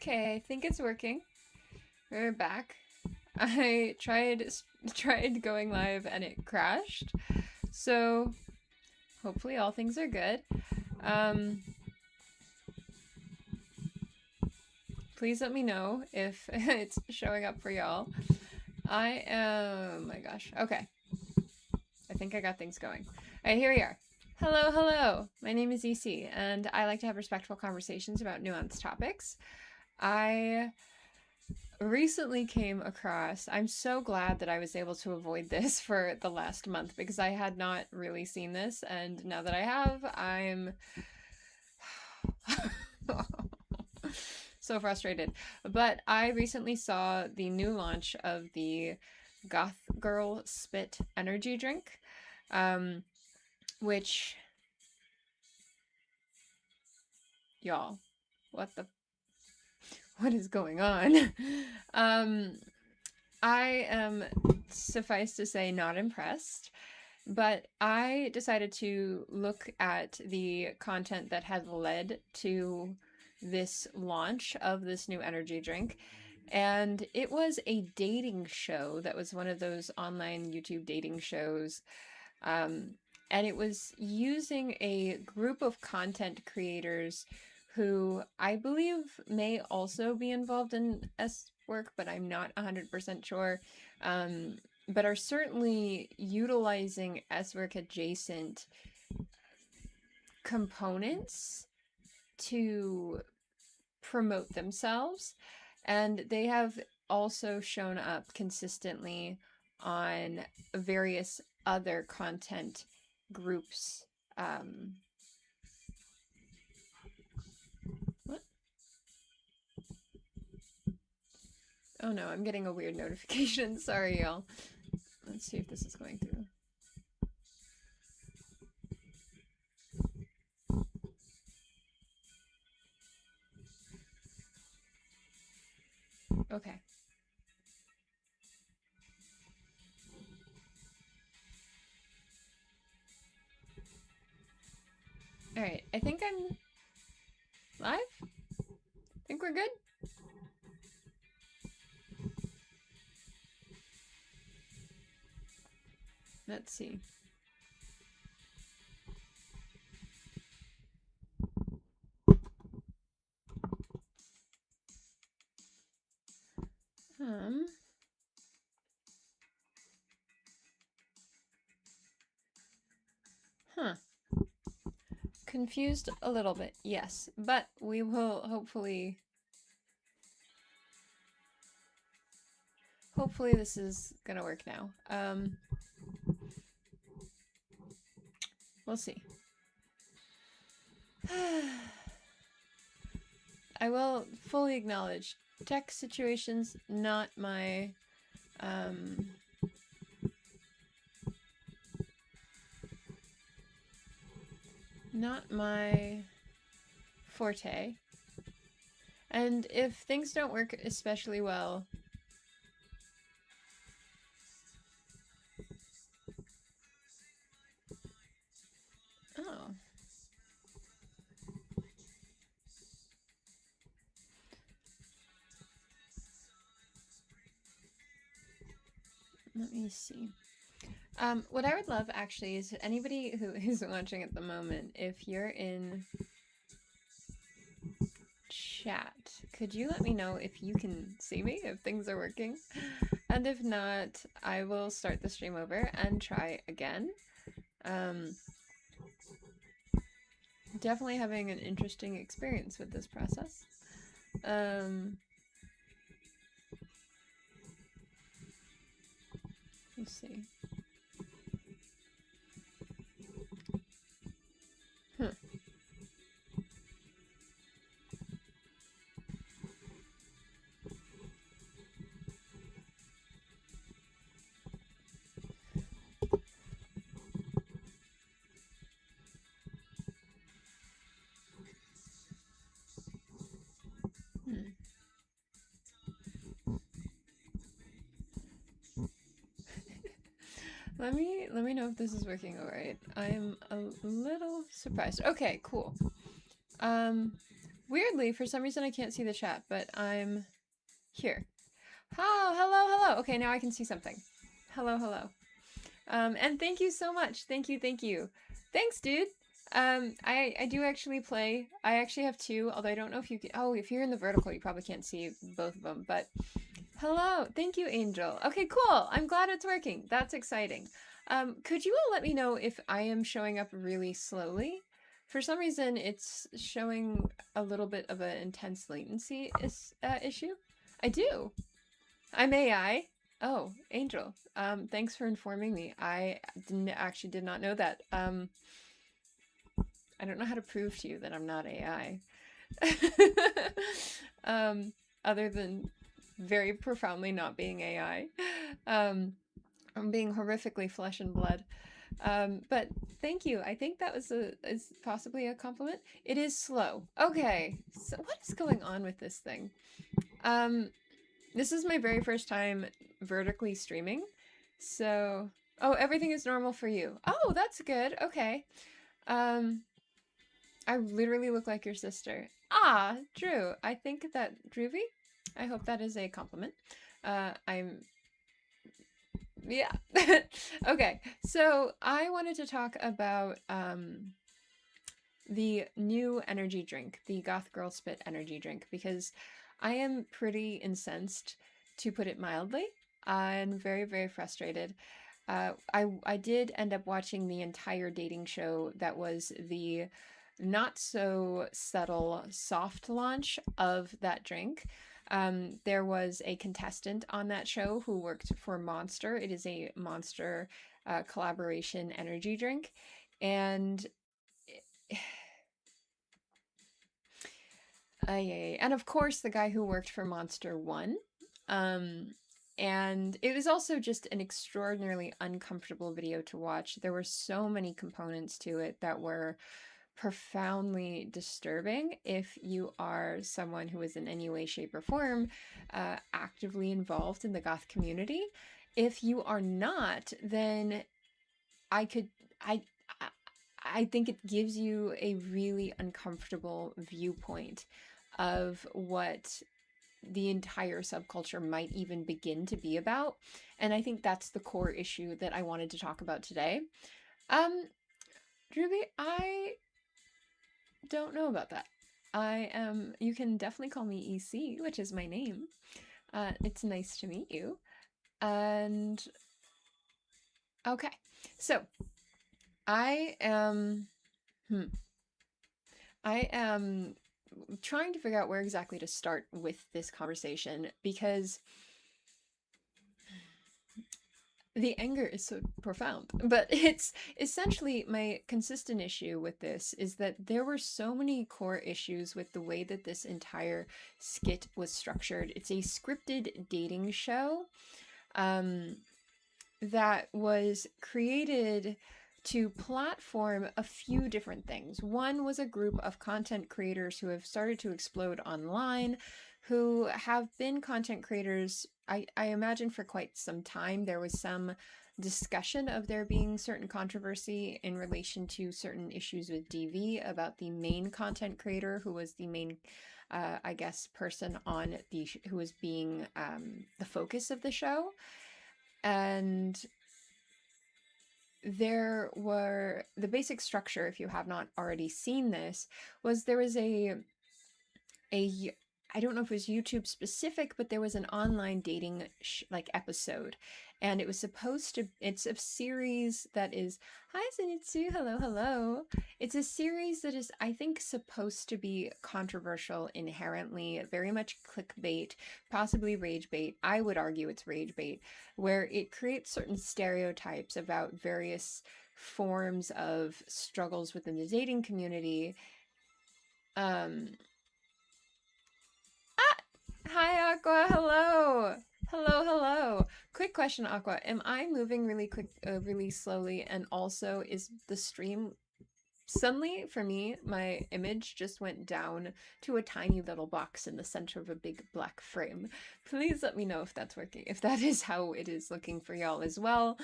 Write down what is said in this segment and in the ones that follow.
Okay, I think it's working. We're back. I tried going live and it crashed. So hopefully all things are good. Um, please let me know if it's showing up for y'all. I am. Oh my gosh. Okay. I think I got things going. All right, here we are. Hello, hello. My name is EC, and I like to have respectful conversations about nuanced topics. I recently came across, I'm so glad that I was able to avoid this for the last month because I had not really seen this, and now that I have, I'm so frustrated. But I recently saw the new launch of the Goth Girl Spit energy drink, um, which, y'all, what is going on? um, I am, suffice to say, not impressed. But I decided to look at the content that had led to this launch of this new energy drink. And it was a dating show that was one of those online YouTube dating shows. Um, and it was using a group of content creators who I believe may also be involved in S work, but I'm not 100% sure. But are certainly utilizing S work adjacent components to promote themselves. And they have also shown up consistently on various other content groups. What? Oh no, I'm getting a weird notification. Sorry, y'all. Let's see if this is going through. Okay. All right. I think I'm live. Think we're good. Let's see. Um. Huh. Confused a little bit, yes, but we will hopefully this is gonna work now. We'll see. I will fully acknowledge tech situations not my not my forte. And if things don't work especially well, oh. Let me see. What I would love actually is anybody who is watching at the moment, if you're in chat, could you let me know if you can see me, if things are working? And if not, I will start the stream over and try again. Definitely having an interesting experience with this process. Let's see. Huh. Let me know if this is working all right. I'm a little surprised. Okay, cool. Weirdly, for some reason I can't see the chat, but I'm here. Oh, hello, hello. Okay, now I can see something. Hello, hello. And thank you so much. Thank you, thank you. Thanks, dude. I do actually play. I actually have two, although I don't know if you can. Oh, if you're in the vertical, you probably can't see both of them. But hello, thank you, Angel. Okay, cool. I'm glad it's working. That's exciting. Could you all let me know if I am showing up really slowly? For some reason, it's showing a little bit of an intense latency issue. I do. I'm AI. Oh, Angel. Thanks for informing me. I did not know that. I don't know how to prove to you that I'm not AI. Other than very profoundly not being AI. I'm being horrifically flesh and blood. But thank you. I think that is possibly a compliment. It is slow. Okay. So what is going on with this thing? This is my very first time vertically streaming. So, oh, everything is normal for you. Oh, that's good. Okay. I literally look like your sister. Ah, Drew. I think that Drewvy. I hope that is a compliment. I'm yeah. Okay. So, I wanted to talk about the new energy drink, the Goth Girl Spit energy drink, because I am pretty incensed, to put it mildly. I'm very, very frustrated. I did end up watching the entire dating show that was the not so subtle soft launch of that drink. There was a contestant on that show who worked for Monster. It is a Monster collaboration energy drink. And yeah. And of course, the guy who worked for Monster won. Um, and it was also just an extraordinarily uncomfortable video to watch. There were so many components to it that were profoundly disturbing if you are someone who is in any way, shape, or form actively involved in the goth community. If you are not, then I could, I, I I think it gives you a really uncomfortable viewpoint of what the entire subculture might even begin to be about. And I think that's the core issue that I wanted to talk about today. Um, Ruby, I don't know about that. I am, you can definitely call me EC, which is my name. It's nice to meet you. And okay, so I am, I am trying to figure out where exactly to start with this conversation because the anger is so profound. But it's essentially my consistent issue with this is that there were so many core issues with the way that this entire skit was structured. It's a scripted dating show that was created to platform a few different things. One was a group of content creators who have started to explode online, who have been content creators, I imagine, for quite some time. There was some discussion of there being certain controversy in relation to certain issues with DV about the main content creator who was the main I guess person on the who was being the focus of the show. And there were the basic structure, if you have not already seen this, was there was a I don't know if it was YouTube specific, but there was an online dating like episode, and it was supposed to. It's a series that is. Hi, Zenitsu. Hello, hello. It's a series that is, I think, supposed to be controversial inherently, very much clickbait, possibly rage bait. I would argue it's rage bait, where it creates certain stereotypes about various forms of struggles within the dating community. Hi, Aqua. Hello. Hello, hello. Quick question, Aqua. Am I moving really really slowly? And also, is the stream suddenly, for me, my image just went down to a tiny little box in the center of a big black frame. Please let me know if that's working, if that is how it is looking for y'all as well.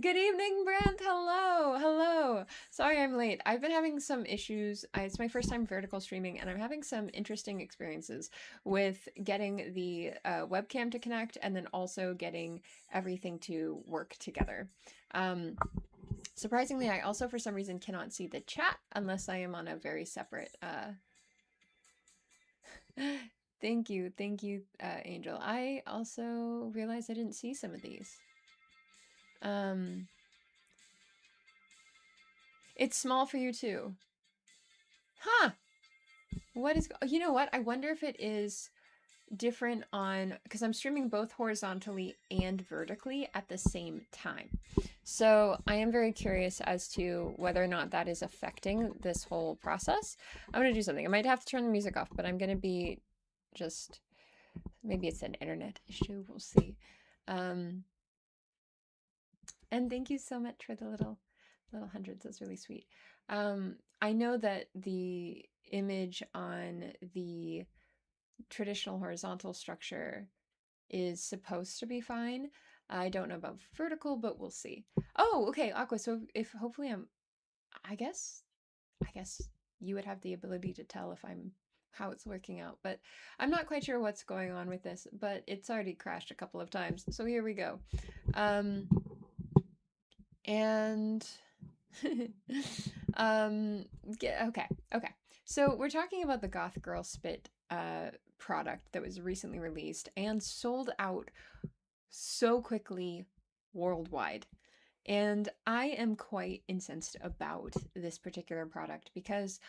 Good evening, Brent. Hello. Hello. Sorry I'm late. I've been having some issues. It's my first time vertical streaming, and I'm having some interesting experiences with getting the webcam to connect and then also getting everything to work together. Um, Surprisingly, I also, for some reason, cannot see the chat unless I am on a very separate. Thank you, Angel. I also realized I didn't see some of these. Um, it's small for you too. Huh. What is, you know what? I wonder if it is different on, because I'm streaming both horizontally and vertically at the same time. So I am very curious as to whether or not that is affecting this whole process. I'm going to do something. I might have to turn the music off, but I'm going to be just, maybe it's an internet issue. We'll see. Um, and thank you so much for the little hundreds. That's really sweet. I know that the image on the traditional horizontal structure is supposed to be fine. I don't know about vertical, but we'll see. Oh, okay, Aqua. So if hopefully I guess, I guess you would have the ability to tell if I'm how it's working out, but I'm not quite sure what's going on with this, but it's already crashed a couple of times. So here we go. Um, and um, okay, okay. So we're talking about the Goth Girl Spit product that was recently released and sold out so quickly worldwide. And I am quite incensed about this particular product because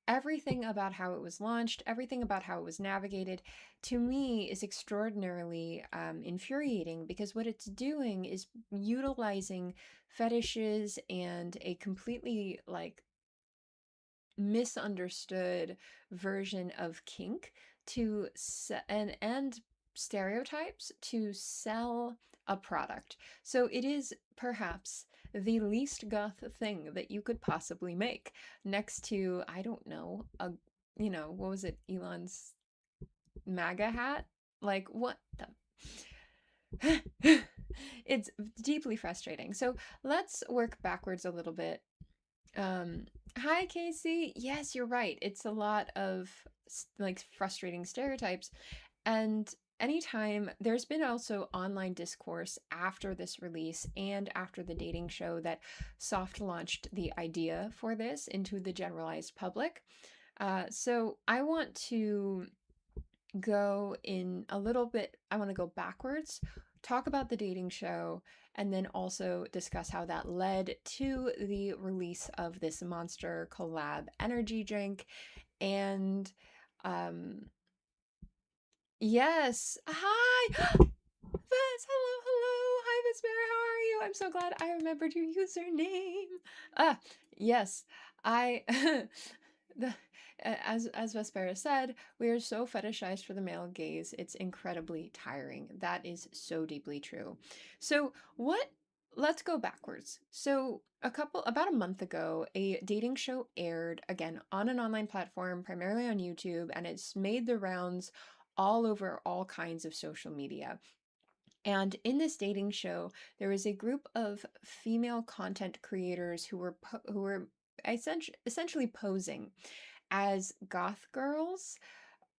everything about how it was launched, everything about how it was navigated, to me is extraordinarily infuriating because what it's doing is utilizing fetishes and a completely like misunderstood version of kink to and stereotypes to sell a product. So it is perhaps the least goth thing that you could possibly make next to, I don't know, a, you know, what was it, Elon's MAGA hat? Like what the it's deeply frustrating. So let's work backwards a little bit. um, Hi, Casey. Yes, you're right. It's a lot of like frustrating stereotypes. And anytime there's been also online discourse after this release and after the dating show that soft launched the idea for this into the generalized public. So I want to go in a little bit, I want to go backwards, talk about the dating show, and then also discuss how that led to the release of this monster collab energy drink. And um yes, hi. Vess, hello, hello. Hi, Miss Bear. How are you? I'm so glad I remembered your username. Ah, yes. I the as Vespera said, we are so fetishized for the male gaze. It's incredibly tiring. That is so deeply true. So, what let's go backwards. So, about a month ago, a dating show aired again on an online platform, primarily on YouTube, and it's made the rounds all over all kinds of social media. And in this dating show, there was a group of female content creators who were essentially posing as goth girls,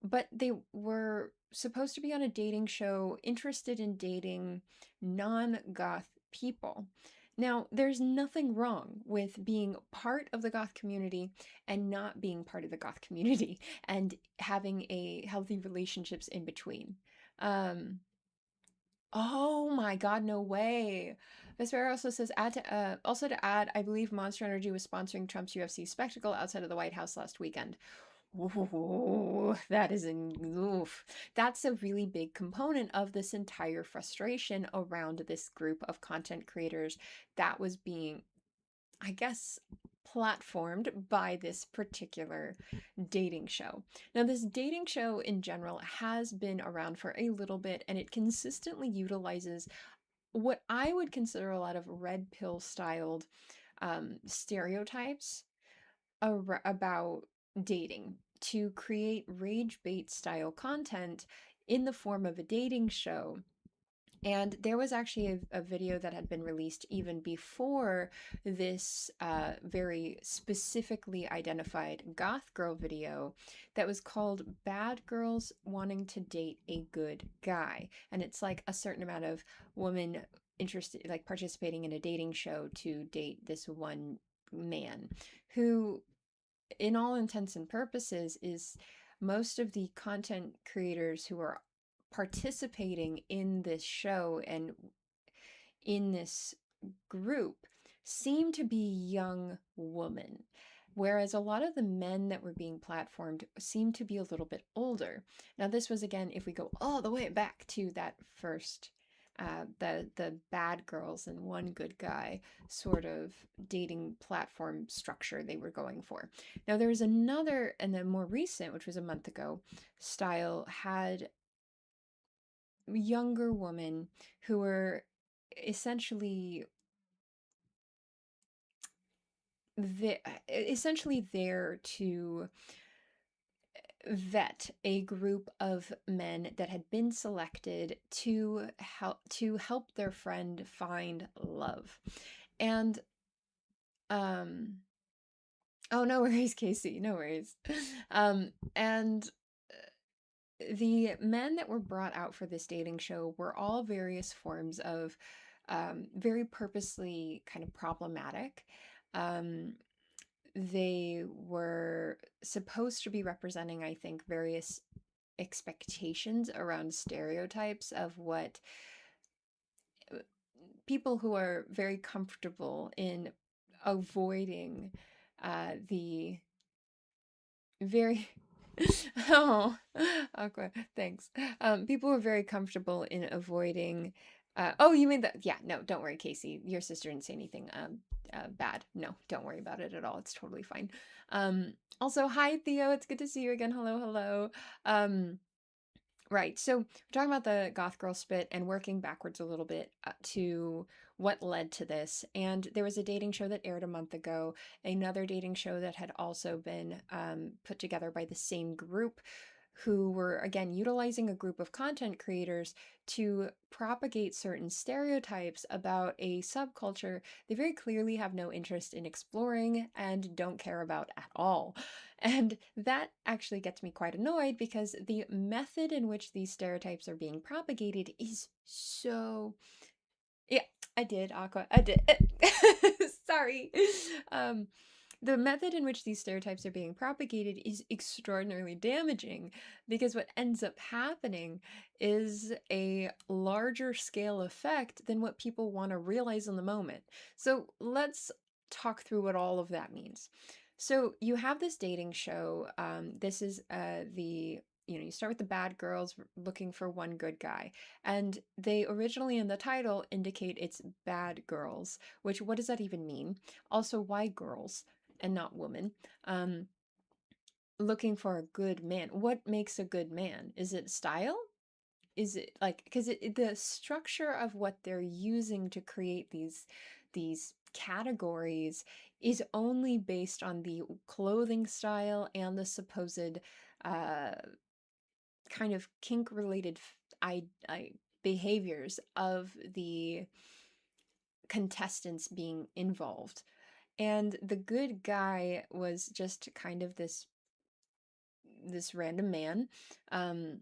but they were supposed to be on a dating show interested in dating non-goth people. Now, there's nothing wrong with being part of the goth community and not being part of the goth community and having a healthy relationships in between. Um, Oh my God, no way. Vespera also says, also to add, I believe Monster Energy was sponsoring Trump's UFC spectacle outside of the White House last weekend. Ooh, that is an oof. That's a really big component of this entire frustration around this group of content creators that was being, I guess, platformed by this particular dating show. Now, this dating show in general has been around for a little bit and it consistently utilizes what I would consider a lot of red pill styled stereotypes about dating to create rage bait style content in the form of a dating show And there was actually a video that had been released even before this very specifically identified goth girl video that was called Bad Girls Wanting to Date a Good Guy. And it's like a certain amount of women interested, like participating in a dating show to date this one man who, in all intents and purposes, is most of the content creators who are participating in this show and in this group seem to be young women, whereas a lot of the men that were being platformed seem to be a little bit older. Now, this was again, if we go all the way back to that first, the bad girls and one good guy sort of dating platform structure they were going for. Now, there was another, and then more recent, which was a month ago, style had younger women who were essentially there to vet a group of men that had been selected to help their friend find love. And um oh, no worries, Casey, no worries. And the men that were brought out for this dating show were all various forms of very purposely kind of problematic. Um, they were supposed to be representing, I think, various expectations around stereotypes of what people who are very comfortable in avoiding the very oh, awkward. Thanks. People were very comfortable in avoiding. Oh, you mean that? Yeah, no, don't worry, Casey. Your sister didn't say anything bad. No, don't worry about it at all. It's totally fine. Also, hi, Theo. It's good to see you again. Hello, hello. Right. So we're talking about the Goth Girl Spit and working backwards a little bit to what led to this. And there was a dating show that aired a month ago, another dating show that had also been put together by the same group who were, again, utilizing a group of content creators to propagate certain stereotypes about a subculture they very clearly have no interest in exploring and don't care about at all. And that actually gets me quite annoyed because the method in which these stereotypes are being propagated is so. Yeah, I did, Aqua. I did. Sorry. Um, the method in which these stereotypes are being propagated is extraordinarily damaging because what ends up happening is a larger scale effect than what people want to realize in the moment. So let's talk through what all of that means. So you have this dating show. This is you start with the bad girls looking for one good guy. And they originally in the title indicate it's bad girls, which what does that even mean? Also, why girls and not women? Um, Looking for a good man. What makes a good man? Is it style? Is it like because the structure of what they're using to create these categories is only based on the clothing style and the supposed uh kind of kink related I behaviors of the contestants being involved. And the good guy was just kind of this random man. Um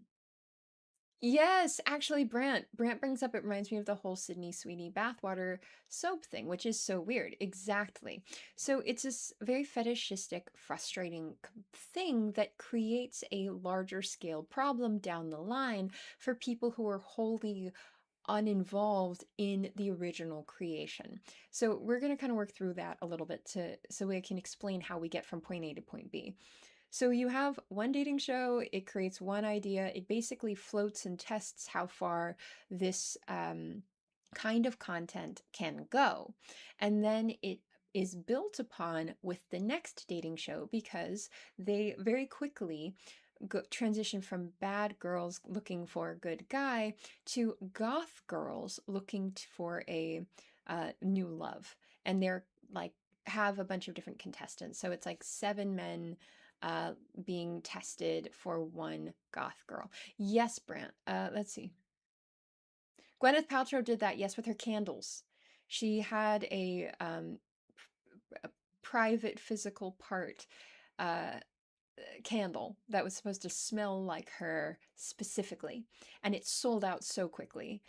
yes, actually Brant brings up, it reminds me of the whole Sydney Sweeney bathwater soap thing, which is so weird. Exactly. So it's this very fetishistic, frustrating thing that creates a larger scale problem down the line for people who are wholly uninvolved in the original creation. So we're going to kind of work through that a little bit so we can explain how we get from point A to point B. So you have one dating show, it creates one idea, it basically floats and tests how far this kind of content can go. And then it is built upon with the next dating show because they very quickly transition from bad girls looking for a good guy to goth girls looking for a new love. And they're like, have a bunch of different contestants. So it's like 7 men being tested for one goth girl. Yes, Brant. Let's see. Gwyneth Paltrow did that, yes, with her candles. She had a private physical part uh, candle that was supposed to smell like her specifically, and it sold out so quickly.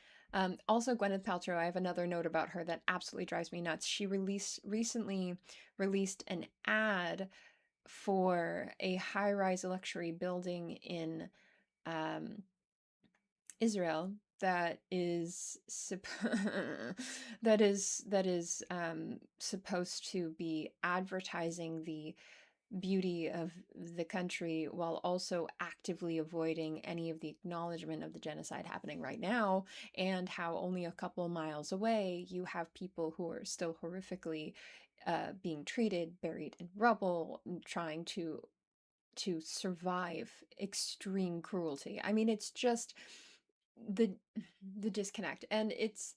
Also, Gwyneth Paltrow, I have another note about her that absolutely drives me nuts. She recently released an ad for a high-rise luxury building in um, Israel that is supposed to be advertising the beauty of the country while also actively avoiding any of the acknowledgement of the genocide happening right now, and how only a couple miles away you have people who are still horrifically being treated, buried in rubble, trying to survive extreme cruelty. I mean, it's just the the disconnect, and it's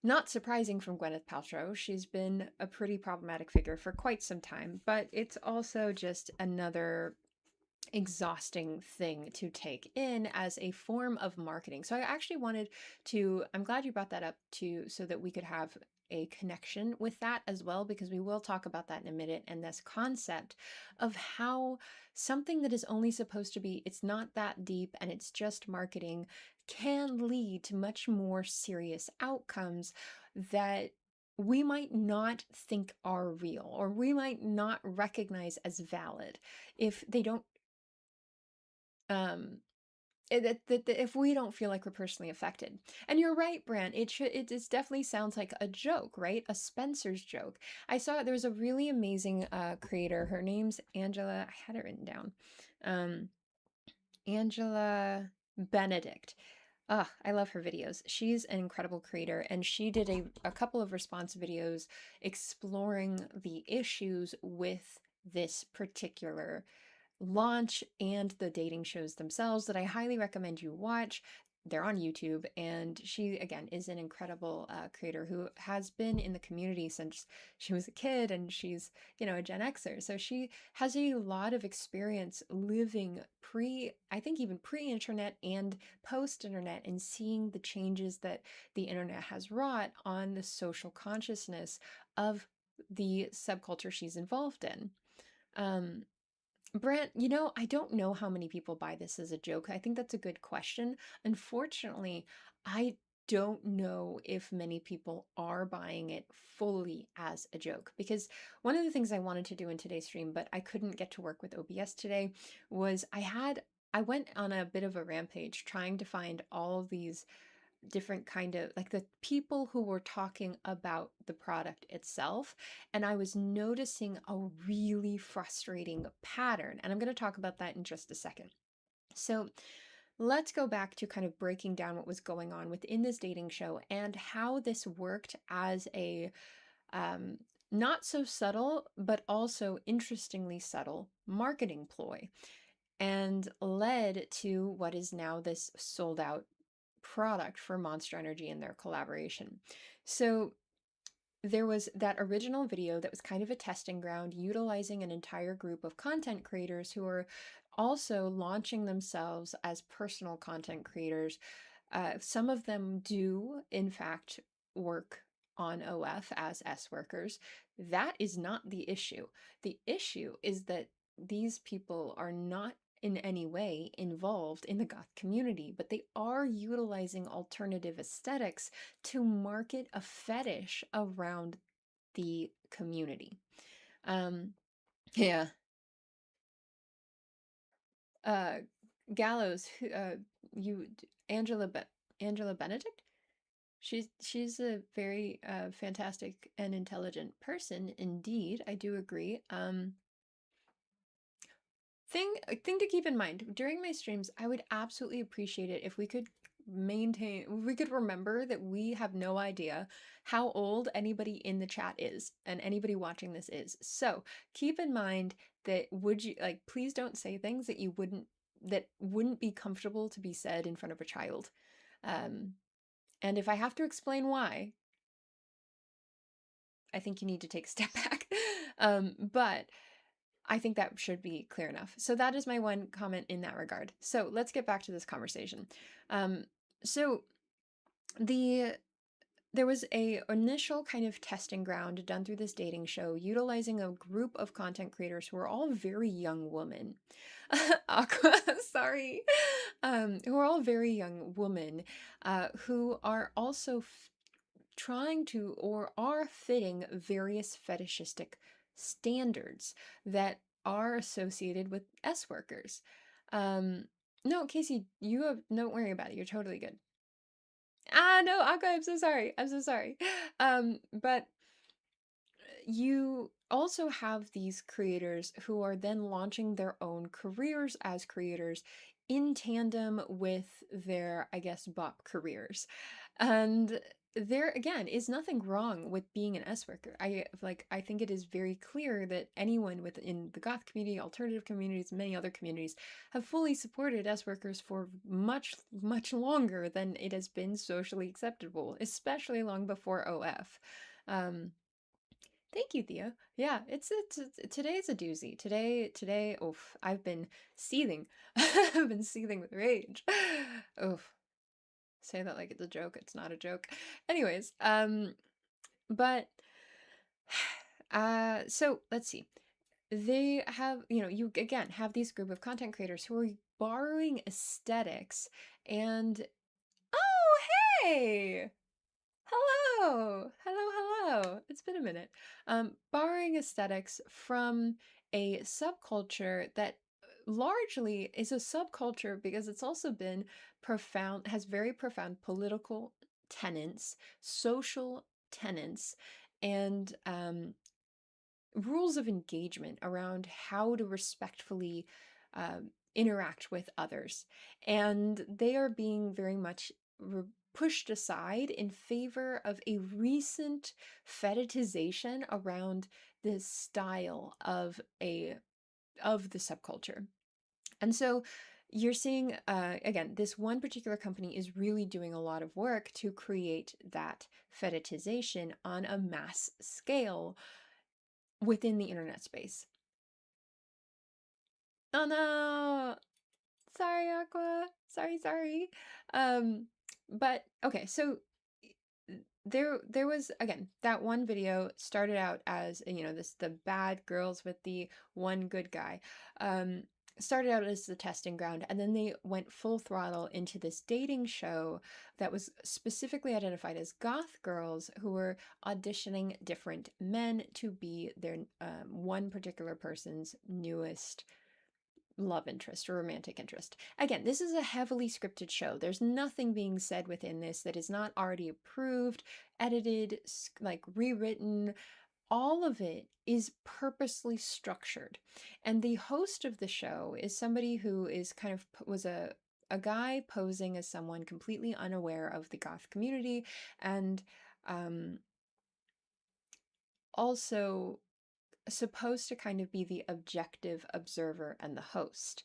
not surprising from Gwyneth Paltrow. She's been a pretty problematic figure for quite some time, but it's also just another exhausting thing to take in as a form of marketing. So I actually wanted to, I'm glad you brought that up too, so that we could have a connection with that as well, because we will talk about that in a minute. And this concept of how something that is only supposed to be, it's not that deep and it's just marketing, can lead to much more serious outcomes that we might not think are real, or we might not recognize as valid if they don't um if we don't feel like we're personally affected. And you're right, Brant, it definitely sounds like a joke, right? A Spencer's joke. I saw there was a really amazing creator. Her name's Angela. I had it written down. um Angela Benedict. Ah, I love her videos. She's an incredible creator, and she did a couple of response videos exploring the issues with this particular launch and the dating shows themselves that I highly recommend you watch. They're on YouTube, and she, again, is an incredible creator who has been in the community since she was a kid, and she's, a Gen Xer. So she has a lot of experience living I think even pre-internet and post-internet, and seeing the changes that the internet has wrought on the social consciousness of the subculture she's involved in. Um, Brant, I don't know how many people buy this as a joke. I think that's a good question. Unfortunately, I don't know if many people are buying it fully as a joke, because one of the things I wanted to do in today's stream, but I couldn't get to work with OBS today, was I went on a bit of a rampage trying to find all of these different kind of, like, the people who were talking about the product itself, and I was noticing a really frustrating pattern, and I'm going to talk about that in just a second. So let's go back to kind of breaking down what was going on within this dating show and how this worked as a um, not so subtle but also interestingly subtle marketing ploy, and led to what is now this sold out product for Monster Energy and their collaboration. So there was that original video that was kind of a testing ground, utilizing an entire group of content creators who are also launching themselves as personal content creators. Some of them do, in fact, work on OF as S workers. That is not the issue. The issue is that these people are not in any way involved in the goth community, but they are utilizing alternative aesthetics to market a fetish around the community. Um, yeah. Uh, Gallows, you, Angela, Angela Benedict? She's a very fantastic and intelligent person indeed. I do agree. Thing to keep in mind during my streams, I would absolutely appreciate it if we could remember that we have no idea how old anybody in the chat is and anybody watching this is. So keep in mind that, please don't say things that wouldn't be comfortable to be said in front of a child. Um, and if I have to explain why, I think you need to take a step back. But I think that should be clear enough. So that is my one comment in that regard. So let's get back to this conversation. So the there was a initial kind of testing ground done through this dating show utilizing a group of content creators who are all very young women. Aqua, sorry. Who are all very young women who are also trying to or are fitting various fetishistic standards that are associated with S workers. Um, no, Casey, you have don't worry about it. You're totally good. Ah, no, Aqua, I'm so sorry. I'm so sorry. But you also have these creators who are then launching their own careers as creators in tandem with their, I guess, bop careers. And there again is nothing wrong with being an S worker. I think it is very clear that anyone within the goth community, alternative communities, many other communities have fully supported S workers for much, much longer than it has been socially acceptable, especially long before OF. Um, Thank you, Theo. Yeah, today's a doozy. Today, oof, I've been seething. I've been seething with rage. Oof. Say that like it's a joke. It's not a joke. Anyways, but so let's see. They have, you again have these group of content creators who are borrowing aesthetics and oh, hey! Hello, hello, hello. It's been a minute. Borrowing aesthetics from a subculture that largely is a subculture because it's also been profound, has very profound political tenets, social tenets, and rules of engagement around how to respectfully interact with others. And they are being very much pushed aside in favor of a recent fetishization around this style of the subculture. And so you're seeing, again, this one particular company is really doing a lot of work to create that fetishization on a mass scale within the internet space. Oh no! Sorry, Aqua. Sorry, sorry. Um, but okay, so there was again that one video started out as this the bad girls with the one good guy. Um, Started out as the testing ground, and then they went full throttle into this dating show that was specifically identified as goth girls who were auditioning different men to be their one particular person's newest love interest or romantic interest. Again, this is a heavily scripted show. There's nothing being said within this that is not already approved, edited, like rewritten. All of it is purposely structured. And the host of the show is somebody who is kind of was a guy posing as someone completely unaware of the goth community and um also supposed to kind of be the objective observer and the host.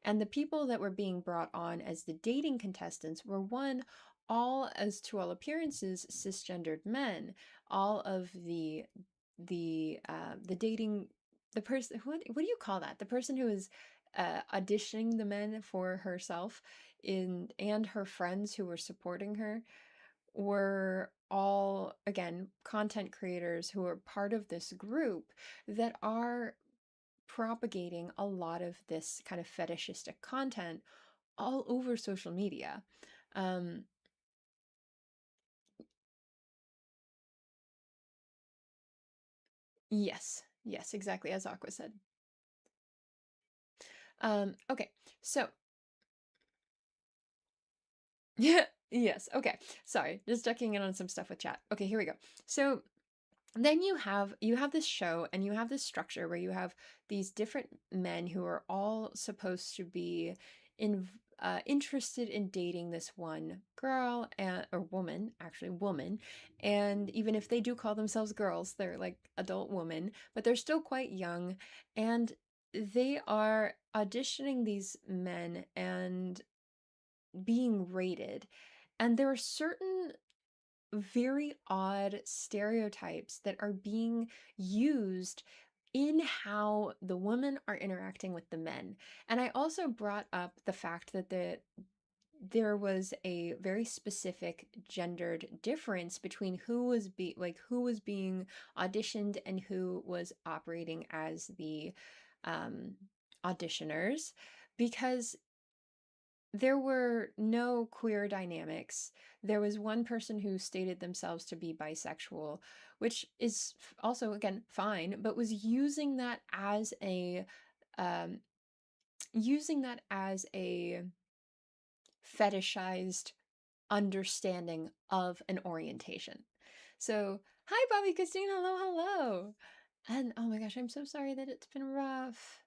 And the people that were being brought on as the dating contestants were one, all as to all appearances cisgendered men. All of the dating the person what do you call that? The person who is auditioning the men for herself in and her friends who were supporting her were all, again, content creators who are part of this group that are propagating a lot of this kind of fetishistic content all over social media. Um, yes, yes, exactly as Aqua said. Okay, so yeah, yes, okay. Sorry, just checking in on some stuff with chat. Okay, here we go. So then you have this show and you have this structure where you have these different men who are all supposed to be interested in dating this one girl and or woman, actually woman, and even if they do call themselves girls, they're like adult women, but they're still quite young, and they are auditioning these men and being rated, and there are certain very odd stereotypes that are being used in how the women are interacting with the men. And I also brought up the fact that there was a very specific gendered difference between who was being auditioned and who was operating as the um, auditioners, because there were no queer dynamics. There was one person who stated themselves to be bisexual, which is also, again, fine, but was um, using that as a fetishized understanding of an orientation. So, hi, Bobby Christine. Hello, hello. And oh my gosh, I'm so sorry that it's been rough.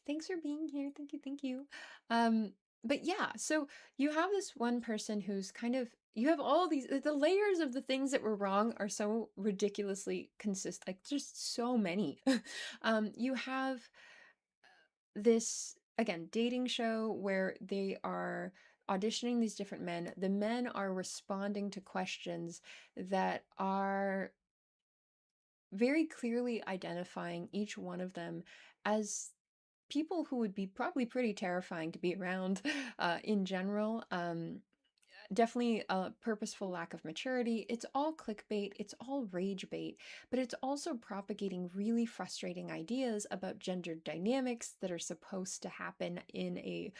Thanks for being here. Thank you. Thank you. Um, but yeah, so you have this one person who's kind of, you have all these, the layers of the things that were wrong are so ridiculously consistent, like just so many. You have this, again, dating show where they are auditioning these different men. The men are responding to questions that are very clearly identifying each one of them as people who would be probably pretty terrifying to be around in general. Definitely a purposeful lack of maturity. It's all clickbait, it's all rage bait, but it's also propagating really frustrating ideas about gender dynamics that are supposed to happen in a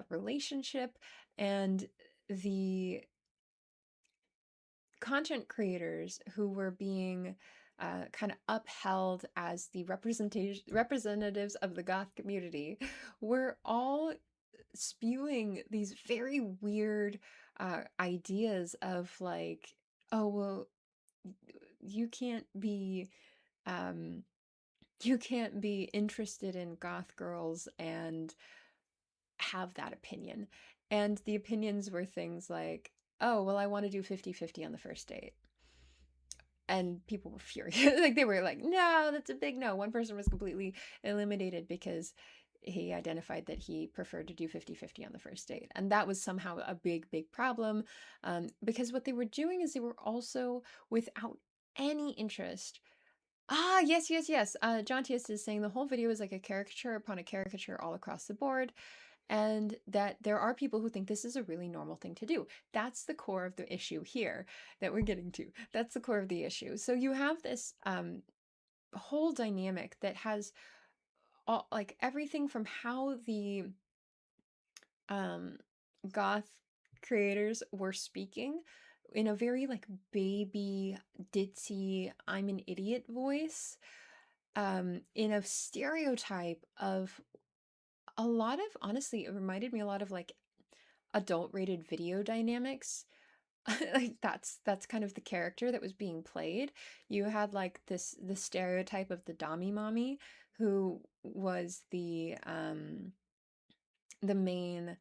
relationship. And the content creators who were being kind of upheld as the representatives of the goth community were all spewing these very weird ideas of like, oh well, you can't be um, you can't be interested in goth girls and have that opinion. And the opinions were things like, oh well, I want to do 50-50 on the first date. And people were furious. Like they were like, no, that's a big no. One person was completely eliminated because he identified that he preferred to do 50-50 on the first date. And that was somehow a big, big problem, because what they were doing is they were also, without any interest. Ah, yes, yes, yes. John Tiest is saying the whole video is like a caricature upon a caricature all across the board, and that there are people who think this is a really normal thing to do. That's the core of the issue here that we're getting to. That's the core of the issue. So you have this whole dynamic that has all, like, everything from how the um, goth creators were speaking in a very like baby ditzy I'm an idiot voice, in a stereotype of a lot of, honestly, it reminded me a lot of like adult rated video dynamics. Like that's kind of the character that was being played. You had like the stereotype of the dommy mommy who was the main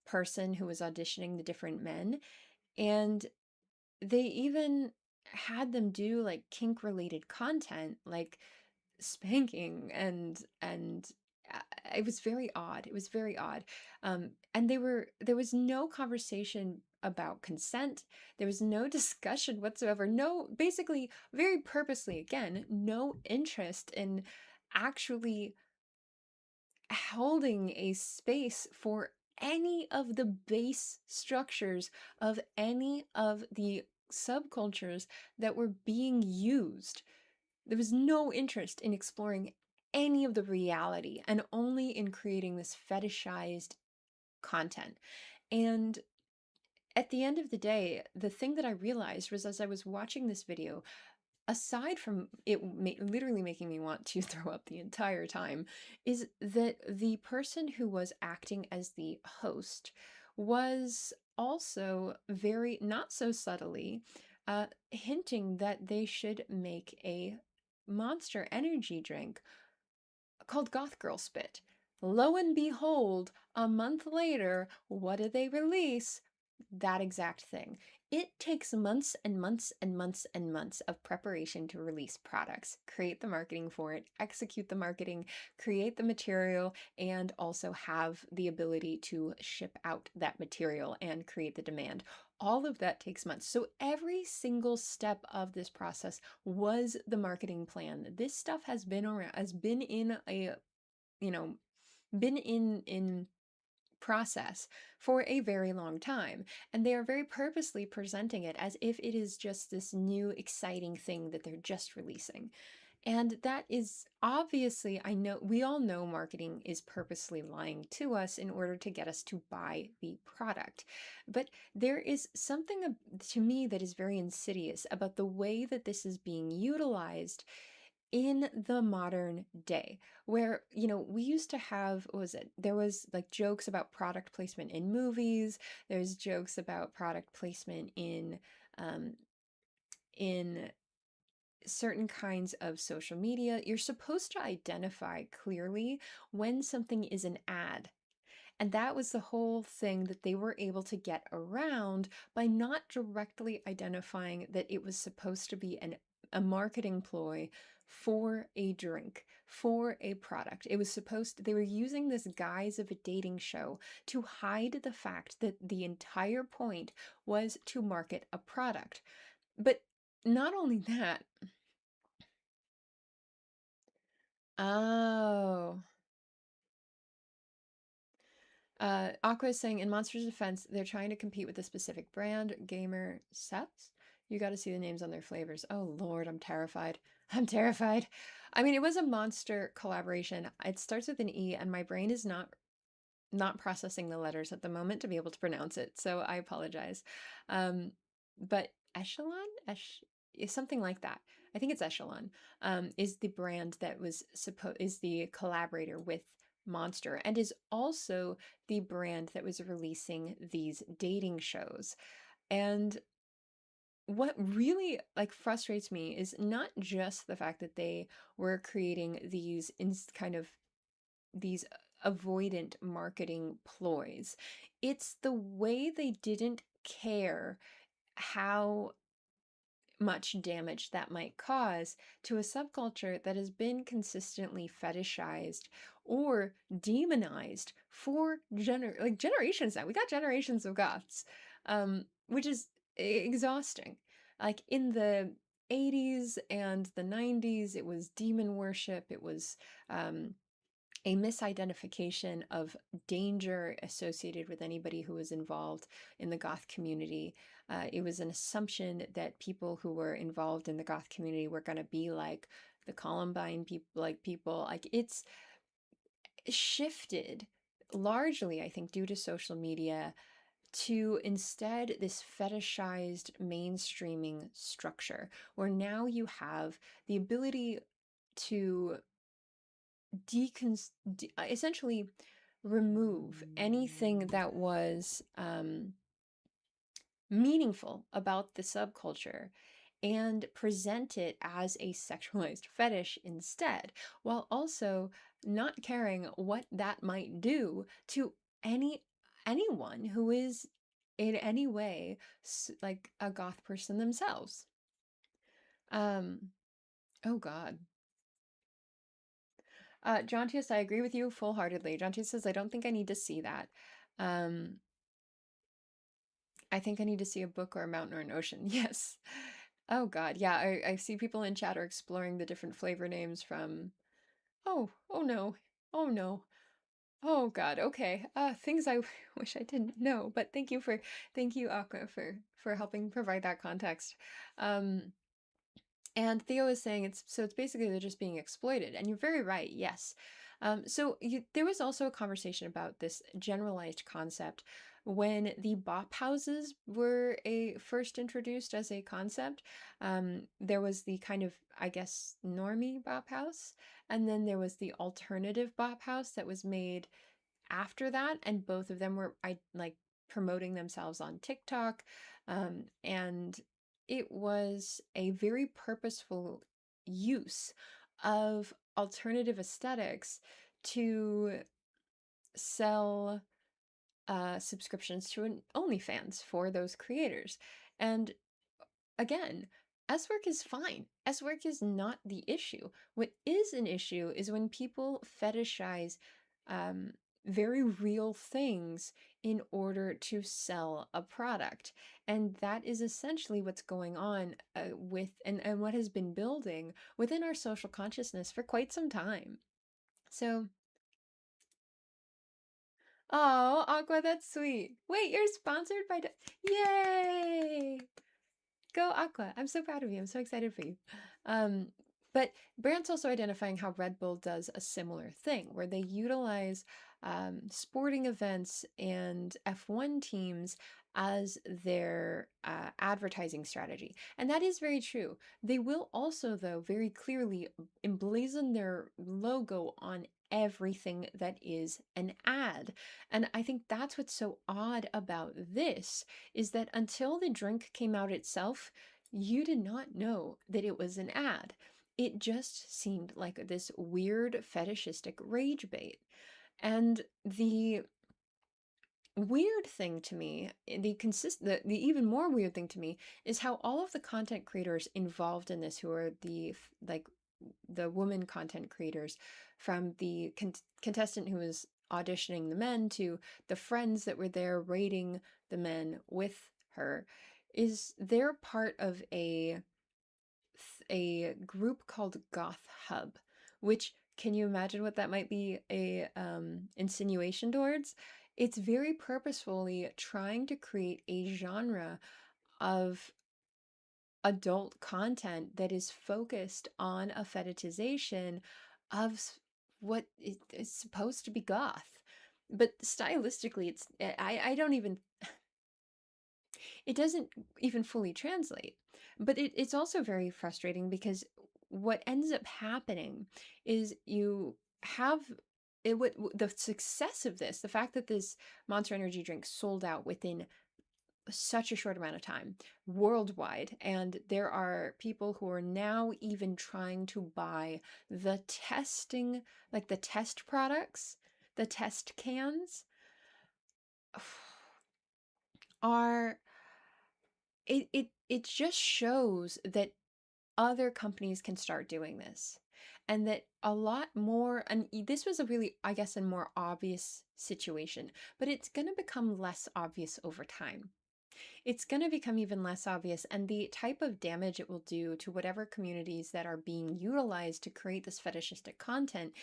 person who was auditioning the different men, and they even had them do like kink related content like spanking and uh, it was very odd. It was very odd. And there was no conversation about consent. There was no discussion whatsoever. No, basically, very purposely, again, no interest in actually holding a space for any of the base structures of any of the subcultures that were being used. There was no interest in exploring any of the reality and only in creating this fetishized content. And at the end of the day, the thing that I realized was, as I was watching this video, aside from it literally making me want to throw up the entire time, is that the person who was acting as the host was also very, not so subtly, hinting that they should make a Monster energy drink called Goth Girl Spit. Lo and behold, a month later, what do they release? That exact thing. It takes months and months and months and months of preparation to release products, create the marketing for it, execute the marketing, create the material, and also have the ability to ship out that material and create the demand. All of that takes months. So every single step of this process was the marketing plan. This stuff has been around, has been in a, you know, been in process for a very long time. And they are very purposely presenting it as if it is just this new, exciting thing that they're just releasing. And that is obviously, I know, we all know marketing is purposely lying to us in order to get us to buy the product. But there is something to me that is very insidious about the way that this is being utilized in the modern day, where, we used to have, what was it, there was like jokes about product placement in movies, there's jokes about product placement um in certain kinds of social media. You're supposed to identify clearly when something is an ad. And that was the whole thing that they were able to get around by not directly identifying that it was supposed to be a marketing ploy for a drink, for a product. It was they were using this guise of a dating show to hide the fact that the entire point was to market a product. But not only that, oh. Aqua is saying in Monsters Defense, they're trying to compete with a specific brand, Gamer Sets. You got to see the names on their flavors. Oh Lord, I'm terrified. I'm terrified. I mean, it was a monster collaboration. It starts with an E, and my brain is not processing the letters at the moment to be able to pronounce it, so I apologize. But Echelon, is something like that. I think it's Echelon. Is the brand that is the collaborator with Monster, and is also the brand that was releasing these dating shows. And what really like frustrates me is not just the fact that they were creating these kind of these avoidant marketing ploys. It's the way they didn't care how much damage that might cause to a subculture that has been consistently fetishized or demonized for generations now. We got generations of goths, which is exhausting. Like in the 80s and the 90s, it was demon worship. It was a misidentification of danger associated with anybody who was involved in the goth community. It was an assumption that people who were involved in the goth community were going to be like the Columbine people. Like it's shifted largely, I think, due to social media to instead this fetishized mainstreaming structure where now you have the ability to essentially remove anything that was meaningful about the subculture and present it as a sexualized fetish instead, while also not caring what that might do to anyone who is in any way like a goth person themselves. Um, oh God. John Tius, I agree with you full-heartedly. John Tius says, I don't think I need to see that. Um, I think I need to see a book or a mountain or an ocean. Yes. Oh God, yeah. I see people in chat are exploring the different flavor names from. Oh no, oh no, oh God. Okay. Things I wish I didn't know. But thank you, Aqua, for helping provide that context. Um, And Theo is saying it's basically they're just being exploited, and you're very right. Yes. There was also a conversation about this generalized concept when the bop houses were first introduced as a concept. There was the kind of, I guess, normie bop house, and then there was the alternative bop house that was made after that, and both of them were promoting themselves on TikTok, and it was a very purposeful use of alternative aesthetics to sell subscriptions to an OnlyFans for those creators. And again, S work is fine. S work is not the issue. What is an issue is when people fetishize um, very real things in order to sell a product. And that is essentially what's going on and what has been building within our social consciousness for quite some time. So Oh, Aqua, that's sweet. Wait, you're sponsored by Yay! Go Aqua. I'm so proud of you. I'm so excited for you. Um, but Brandt's also identifying how Red Bull does a similar thing where they utilize sporting events and F1 teams as their advertising strategy. And that is very true. They will also, though, very clearly emblazon their logo on everything that is an ad. And I think that's what's so odd about this is that until the drink came out itself, you did not know that it was an ad. It just seemed like this weird fetishistic rage bait. And the weird thing to me, the even more weird thing to me is how all of the content creators involved in this who are like the woman content creators from the contestant who was auditioning the men to the friends that were there rating the men with her is they're part of a group called Goth Hub, which can you imagine what that might be a insinuation towards? It's very purposefully trying to create a genre of adult content that is focused on a fetishization of what is supposed to be goth. But stylistically, I don't even it doesn't even fully translate. But it's also very frustrating because what ends up happening is you have the success of this, the fact that this Monster Energy drink sold out within such a short amount of time worldwide, and there are people who are now even trying to buy the testing, like the test products, the test cans are it just shows that other companies can start doing this and that a lot more, and this was a really, I guess, a more obvious situation, but it's going to become less obvious over time. It's going to become even less obvious, and the type of damage it will do to whatever communities that are being utilized to create this fetishistic content,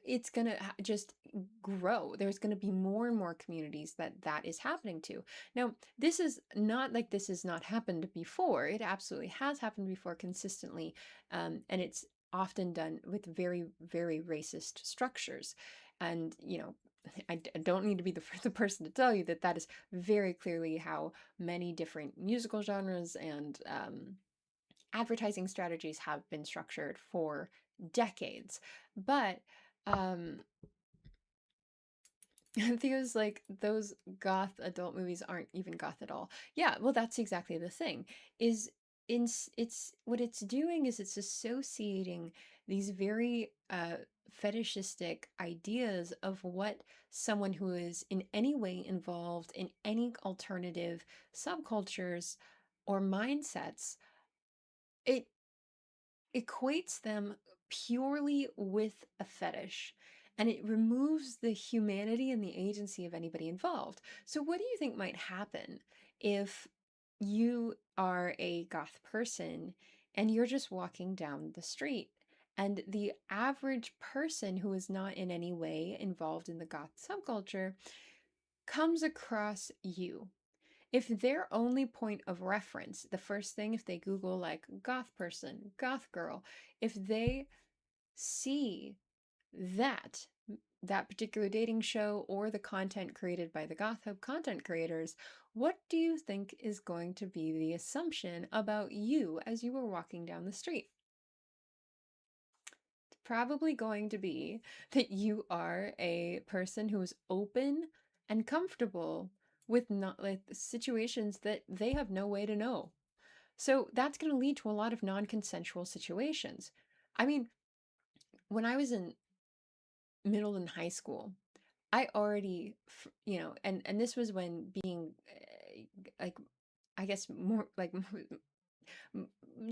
it's going to just grow. There's going to be more and more communities that is happening to. Now, this is not like this has not happened before. It absolutely has happened before consistently, and it's often done with very, very racist structures. And, I don't need to be the first person to tell you that that is very clearly how many different musical genres and advertising strategies have been structured for decades. But um, Theo's like, those goth adult movies aren't even goth at all. Yeah, well, that's exactly the thing. Is it's what it's doing is it's associating these very fetishistic ideas of what someone who is in any way involved in any alternative subcultures or mindsets, it equates them purely with a fetish, and it removes the humanity and the agency of anybody involved. So, what do you think might happen if you are a goth person and you're just walking down the street? And the average person who is not in any way involved in the goth subculture comes across you. If their only point of reference, the first thing, if they Google like goth person, goth girl, if they see that, that particular dating show or the content created by the Goth Hub content creators, what do you think is going to be the assumption about you as you were walking down the street? It's probably going to be that you are a person who is open and comfortable with not like situations that they have no way to know. So that's going to lead to a lot of non-consensual situations. I mean, when I was in middle and high school, I already, and this was when being like, I guess more like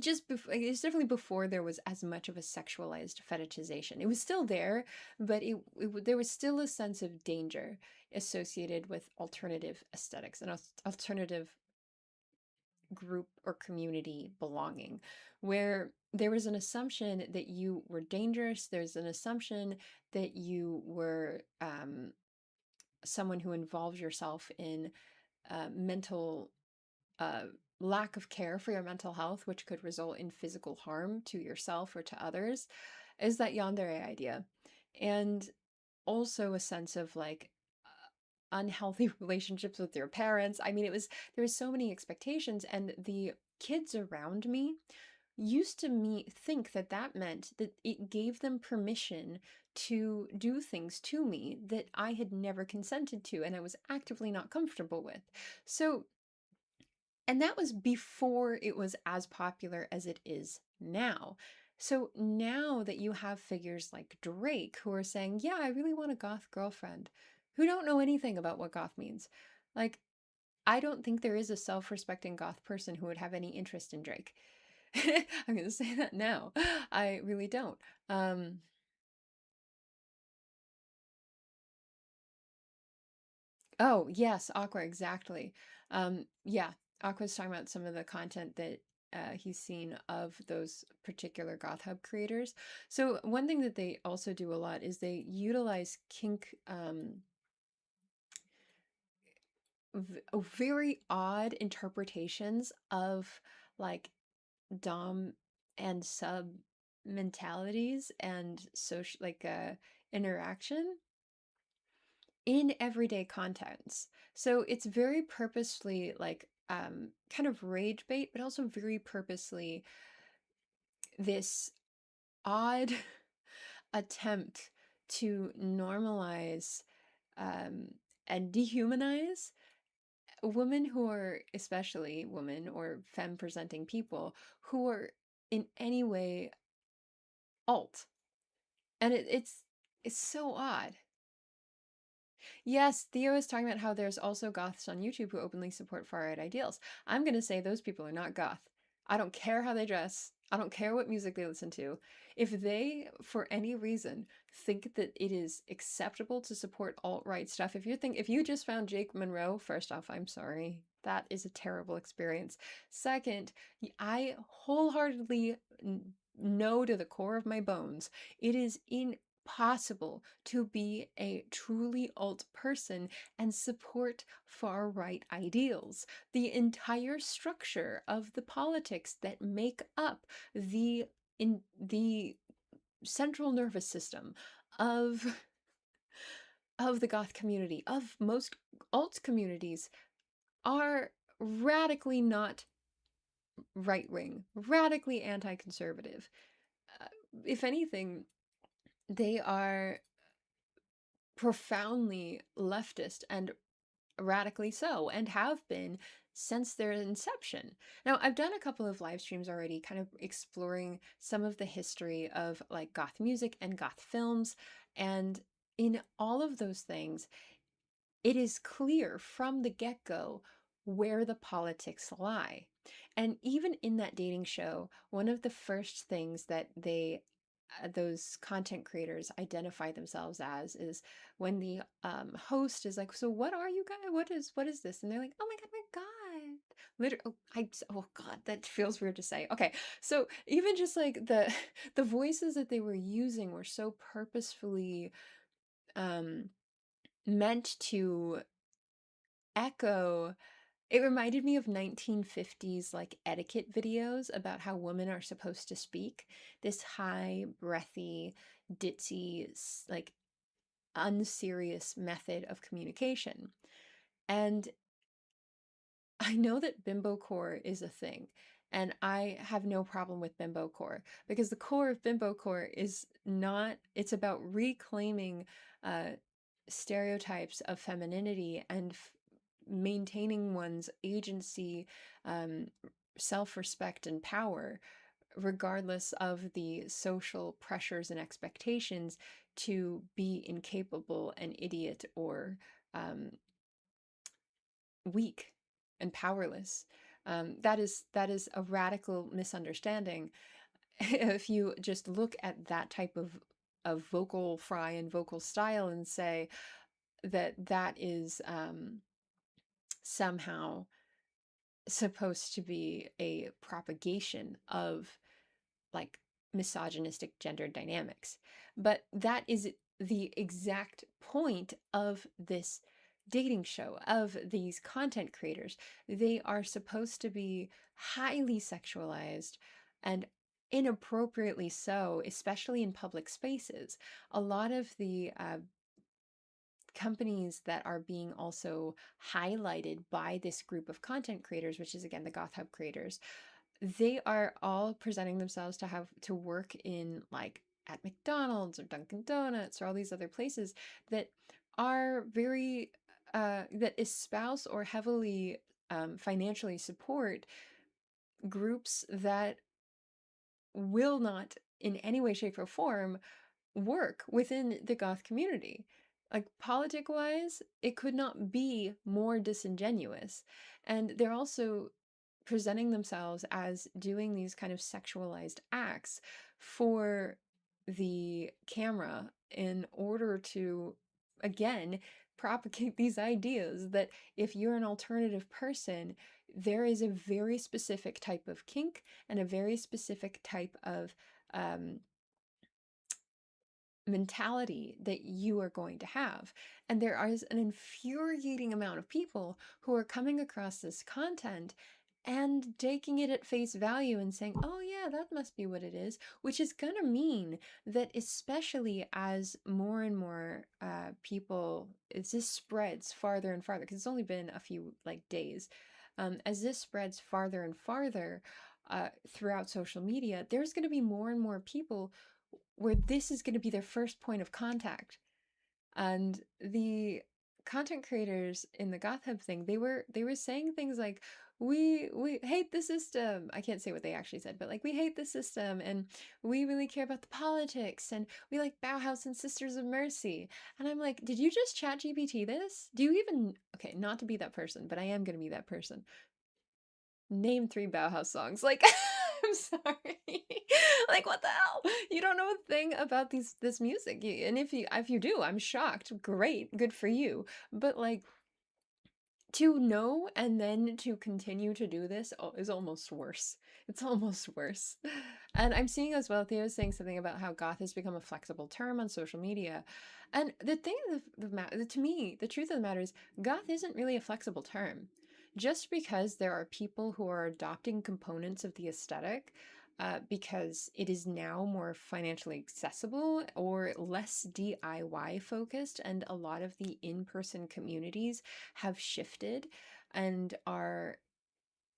just before, it's definitely before there was as much of a sexualized fetishization. It was still there, but there was still a sense of danger associated with alternative aesthetics and alternative group or community belonging, where there was an assumption that you were dangerous. There's an assumption that you were someone who involves yourself in mental uh, lack of care for your mental health, which could result in physical harm to yourself or to others, is that yandere idea. And also a sense of like unhealthy relationships with your parents. I mean, there was so many expectations, and the kids around me used to me think that that meant that it gave them permission to do things to me that I had never consented to and I was actively not comfortable with. So, and that was before it was as popular as it is now. So now that you have figures like Drake who are saying, yeah, I really want a goth girlfriend, who don't know anything about what goth means. Like, I don't think there is a self respecting goth person who would have any interest in Drake. I'm going to say that now. I really don't. Um, oh, yes, Aqua, exactly. Yeah, Aqua's talking about some of the content that he's seen of those particular Goth Hub creators. So, one thing that they also do a lot is they utilize kink, very odd interpretations of like dom and sub mentalities and social interaction in everyday contents. So it's very purposefully like kind of rage bait, but also very purposely this odd attempt to normalize um, and dehumanize women who are, especially women or femme presenting people who are in any way alt. And it's so odd. Yes, Theo is talking about how there's also goths on YouTube who openly support far right ideals. I'm going to say those people are not goth. I don't care how they dress. I don't care what music they listen to. If they, for any reason, think that it is acceptable to support alt-right stuff, if you just found Jake Monroe, first off, I'm sorry. That is a terrible experience. Second, I wholeheartedly know to the core of my bones, it is impossible to be a truly alt person and support far right ideals. The entire structure of the politics that make up the central nervous system of the goth community, of most alt communities, are radically not right wing, radically anti conservative. Uh, if anything, they are profoundly leftist and radically so, and have been since their inception. Now, I've done a couple of live streams already, kind of exploring some of the history of like goth music and goth films. And in all of those things, it is clear from the get go where the politics lie. And even in that dating show, one of the first things that those content creators identify themselves as is when the host is like, "So what are you guys? What is this?" And they're like, "Oh my god, my god!" Literally, oh god, that feels weird to say. Okay, so even just like the the voices that they were using were so purposefully um, meant to echo. It reminded me of 1950s like etiquette videos about how women are supposed to speak. This high, breathy, ditzy, like unserious method of communication. And I know that bimbo core is a thing, and I have no problem with bimbo core because the core of bimbo core is not, it's about reclaiming uh, stereotypes of femininity and maintaining one's agency, um, self respect, and power, regardless of the social pressures and expectations to be incapable, an idiot, or um, weak and powerless. That is a radical misunderstanding. If you just look at that type of vocal fry and vocal style and say that that is somehow supposed to be a propagation of like misogynistic gender dynamics. But that is the exact point of this dating show of these content creators. They are supposed to be highly sexualized and inappropriately so, especially in public spaces. A lot of the companies that are being also highlighted by this group of content creators, which is again the Goth Hub creators, they are all presenting themselves to have to work in like at McDonald's or Dunkin' Donuts or all these other places that are very that espouse or heavily financially support groups that will not in any way, shape, or form work within the goth community. Like politic wise, it could not be more disingenuous. And they're also presenting themselves as doing these kind of sexualized acts for the camera in order to, again, propagate these ideas that if you're an alternative person, there is a very specific type of kink and a very specific type of um, mentality that you are going to have. And there is an infuriating amount of people who are coming across this content and taking it at face value and saying, oh, yeah, that must be what it is, which is going to mean that, especially as more and more people, as this spreads farther and farther, because it's only been a few like days, as this spreads farther and farther throughout social media, there's going to be more and more people where this is going to be their first point of contact. And the content creators in the Goth Hub thing, they were saying things like, we hate the system. I can't say what they actually said, but like, we hate the system and we really care about the politics and we like Bauhaus and Sisters of Mercy. And I'm like, did you just chat GPT this? Do you even, okay, not to be that person, but I am going to be that person. Name 3 Bauhaus songs. Like, I'm sorry. Like, what the hell? You don't know a thing about this music. And if you do, I'm shocked. Great, good for you. But like, to know and then to continue to do this is almost worse. It's almost worse. And I'm seeing as well, Theo's saying something about how goth has become a flexible term on social media. And the thing to me, the truth of the matter is, goth isn't really a flexible term. Just because there are people who are adopting components of the aesthetic because it is now more financially accessible or less DIY focused, and a lot of the in person communities have shifted and are.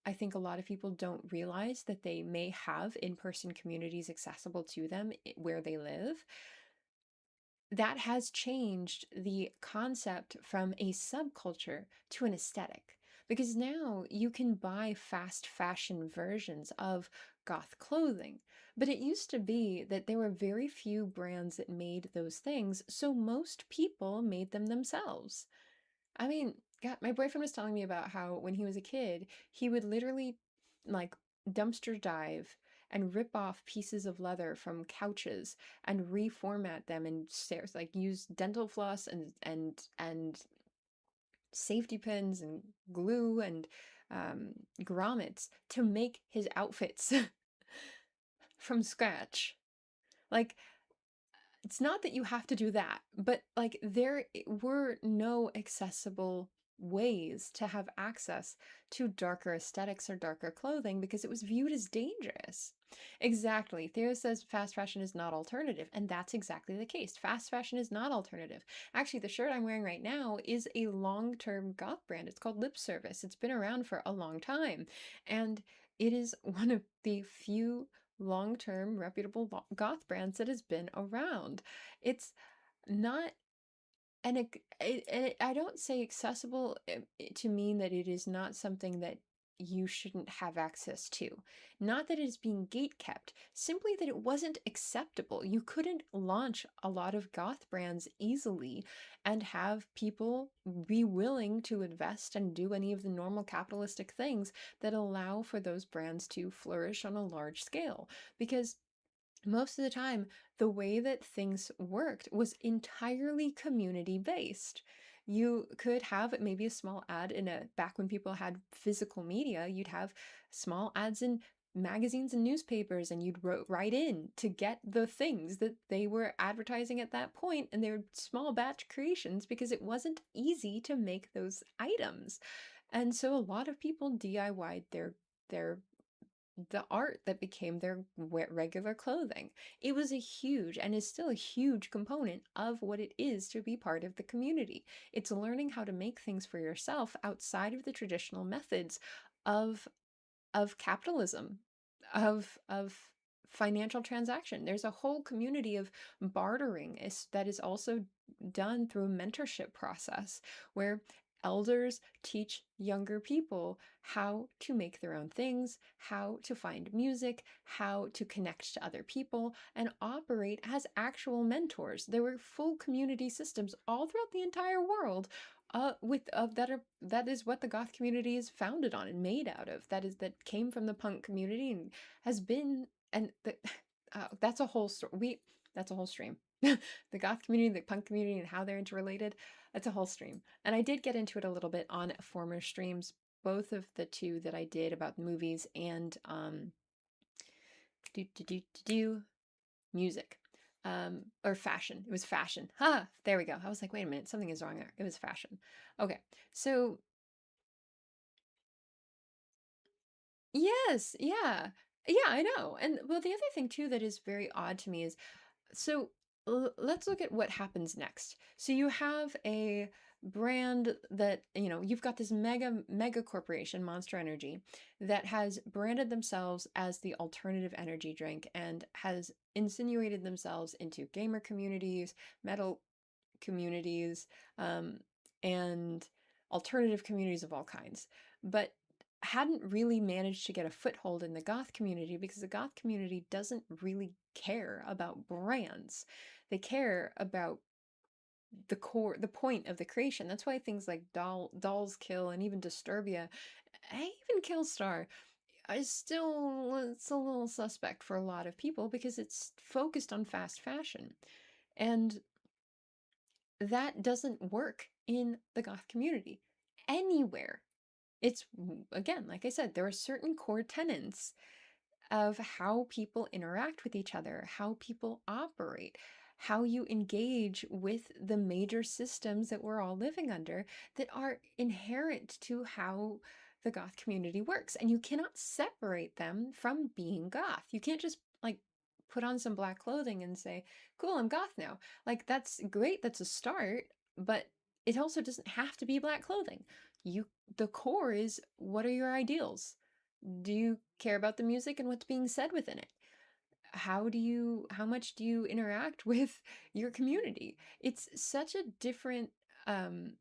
I think a lot of people don't realize that they may have in person communities accessible to them where they live. That has changed the concept from a subculture to an aesthetic. Because now you can buy fast fashion versions of goth clothing. But it used to be that there were very few brands that made those things, so most people made them themselves. I mean, God, my boyfriend was telling me about how when he was a kid, he would literally like dumpster dive and rip off pieces of leather from couches and reformat them and stairs, like use dental floss and safety pins and glue and grommets to make his outfits from scratch. Like, it's not that you have to do that, but like there were no accessible ways to have access to darker aesthetics or darker clothing because it was viewed as dangerous. Exactly. Theo says fast fashion is not alternative, and that's exactly the case. Fast fashion is not alternative. Actually, the shirt I'm wearing right now is a long-term goth brand. It's called Lip Service. It's been around for a long time, and it is one of the few long-term reputable goth brands that has been around. It's not and I don't say accessible to mean that it is not something that you shouldn't have access to. Not that it is being gatekept, simply that it wasn't acceptable. You couldn't launch a lot of goth brands easily and have people be willing to invest and do any of the normal capitalistic things that allow for those brands to flourish on a large scale. Because most of the time, the way that things worked was entirely community based. You could have maybe a small ad in a back when people had physical media, you'd have small ads in magazines and newspapers, and you'd write in to get the things that they were advertising at that point, and they were small batch creations because it wasn't easy to make those items. And so a lot of people DIY'd their the art that became their regular clothing. It was a huge and is still a huge component of what it is to be part of the community. It's learning how to make things for yourself outside of the traditional methods of capitalism, of financial transaction. There's a whole community of bartering that is also done through a mentorship process where elders teach younger people how to make their own things, how to find music, how to connect to other people, and operate as actual mentors. There were full community systems all throughout the entire world with that is what the goth community is founded on and made out of. That came from the punk community and has been and the, that's a whole story. That's a whole stream. The goth community, the punk community, and how they're interrelated. That's a whole stream. And I did get into it a little bit on former streams, both of the two that I did about movies and do do do do do music. Or fashion. It was fashion. There we go. I was like, wait a minute, something is wrong there. It was fashion. Okay. So, yes, yeah. Yeah, I know. And well, the other thing too that is very odd to me is so let's look at what happens next. So you have a brand that, you've got this mega corporation, Monster Energy, that has branded themselves as the alternative energy drink and has insinuated themselves into gamer communities, metal communities, um, and alternative communities of all kinds, but hadn't really managed to get a foothold in the goth community because the goth community doesn't really care about brands. They care about the core, the point of the creation. That's why things like Dolls Kill and even Disturbia, even Killstar, is still, it's a little suspect for a lot of people because it's focused on fast fashion. And that doesn't work in the goth community anywhere. It's, again, like I said, there are certain core tenets of how people interact with each other, how people operate, how you engage with the major systems that we're all living under that are inherent to how the goth community works. And you cannot separate them from being goth. You can't just like put on some black clothing and say, cool, I'm goth now. Like, that's great, that's a start, but it also doesn't have to be black clothing. You, the core is, what are your ideals? Do you care about the music and what's being said within it? How much do you interact with your community? It's such a um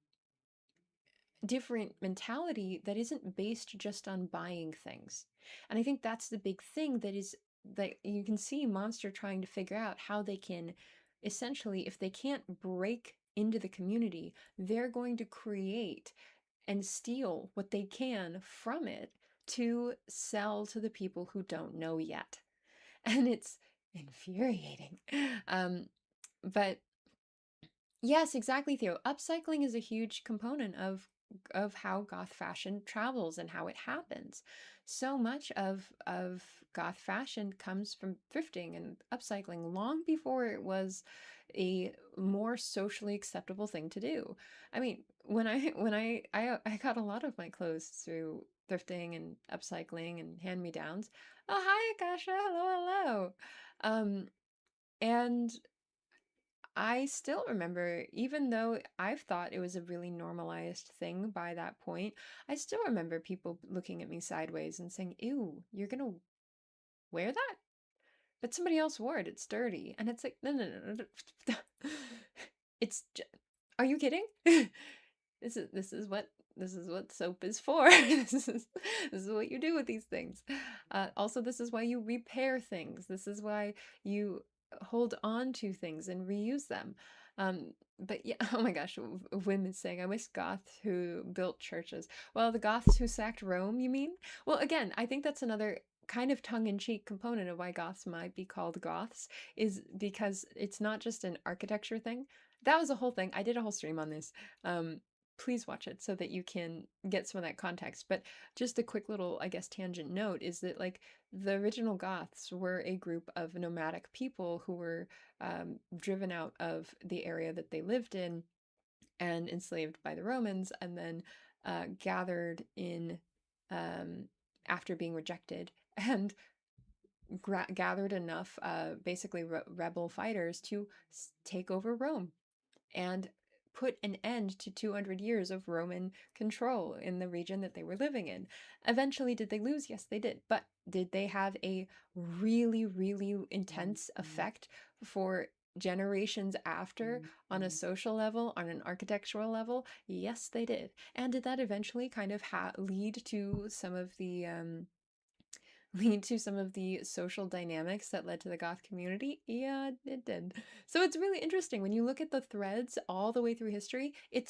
different mentality that isn't based just on buying things. And I think that's the big thing that is, that you can see Monster trying to figure out how they can essentially, if they can't break into the community, they're going to create and steal what they can from it to sell to the people who don't know yet. And it's infuriating. Um, but yes, exactly, Theo. Upcycling is a huge component of how goth fashion travels and how it happens. So much of goth fashion comes from thrifting and upcycling long before it was a more socially acceptable thing to do. I mean, when I got a lot of my clothes through thrifting and upcycling and hand-me-downs. Oh, hi, Akasha. Hello, hello. Um, and I still remember, even though I've thought it was a really normalized thing by that point, I still remember people looking at me sideways and saying, "Ew, you're gonna wear that?" But somebody else wore it, it's dirty. And it's like, no, no, no, no. No. It's just, are you kidding? This is what soap is for. This is what you do with these things. Also, this is why you repair things. This is why you hold on to things and reuse them. But yeah, oh my gosh, Wim is saying, I wish Goths who built churches. Well, the Goths who sacked Rome, you mean? Well, again, I think that's another kind of tongue-in-cheek component of why Goths might be called Goths, is because it's not just an architecture thing. That was a whole thing. I did a whole stream on this. please watch it so that you can get some of that context. But just a quick little, I guess, tangent note is that like the original Goths were a group of nomadic people who were driven out of the area that they lived in and enslaved by the Romans, and then gathered in um, after being rejected and gathered enough basically rebel fighters to take over Rome and put an end to 200 years of Roman control in the region that they were living in. Eventually, did they lose? Yes, they did. But did they have a really, really intense effect for generations after on a social level, on an architectural level? Yes, they did. And did that eventually kind of lead to some of the social dynamics that led to the goth community? Yeah, it did. So it's really interesting when you look at the threads all the way through history. It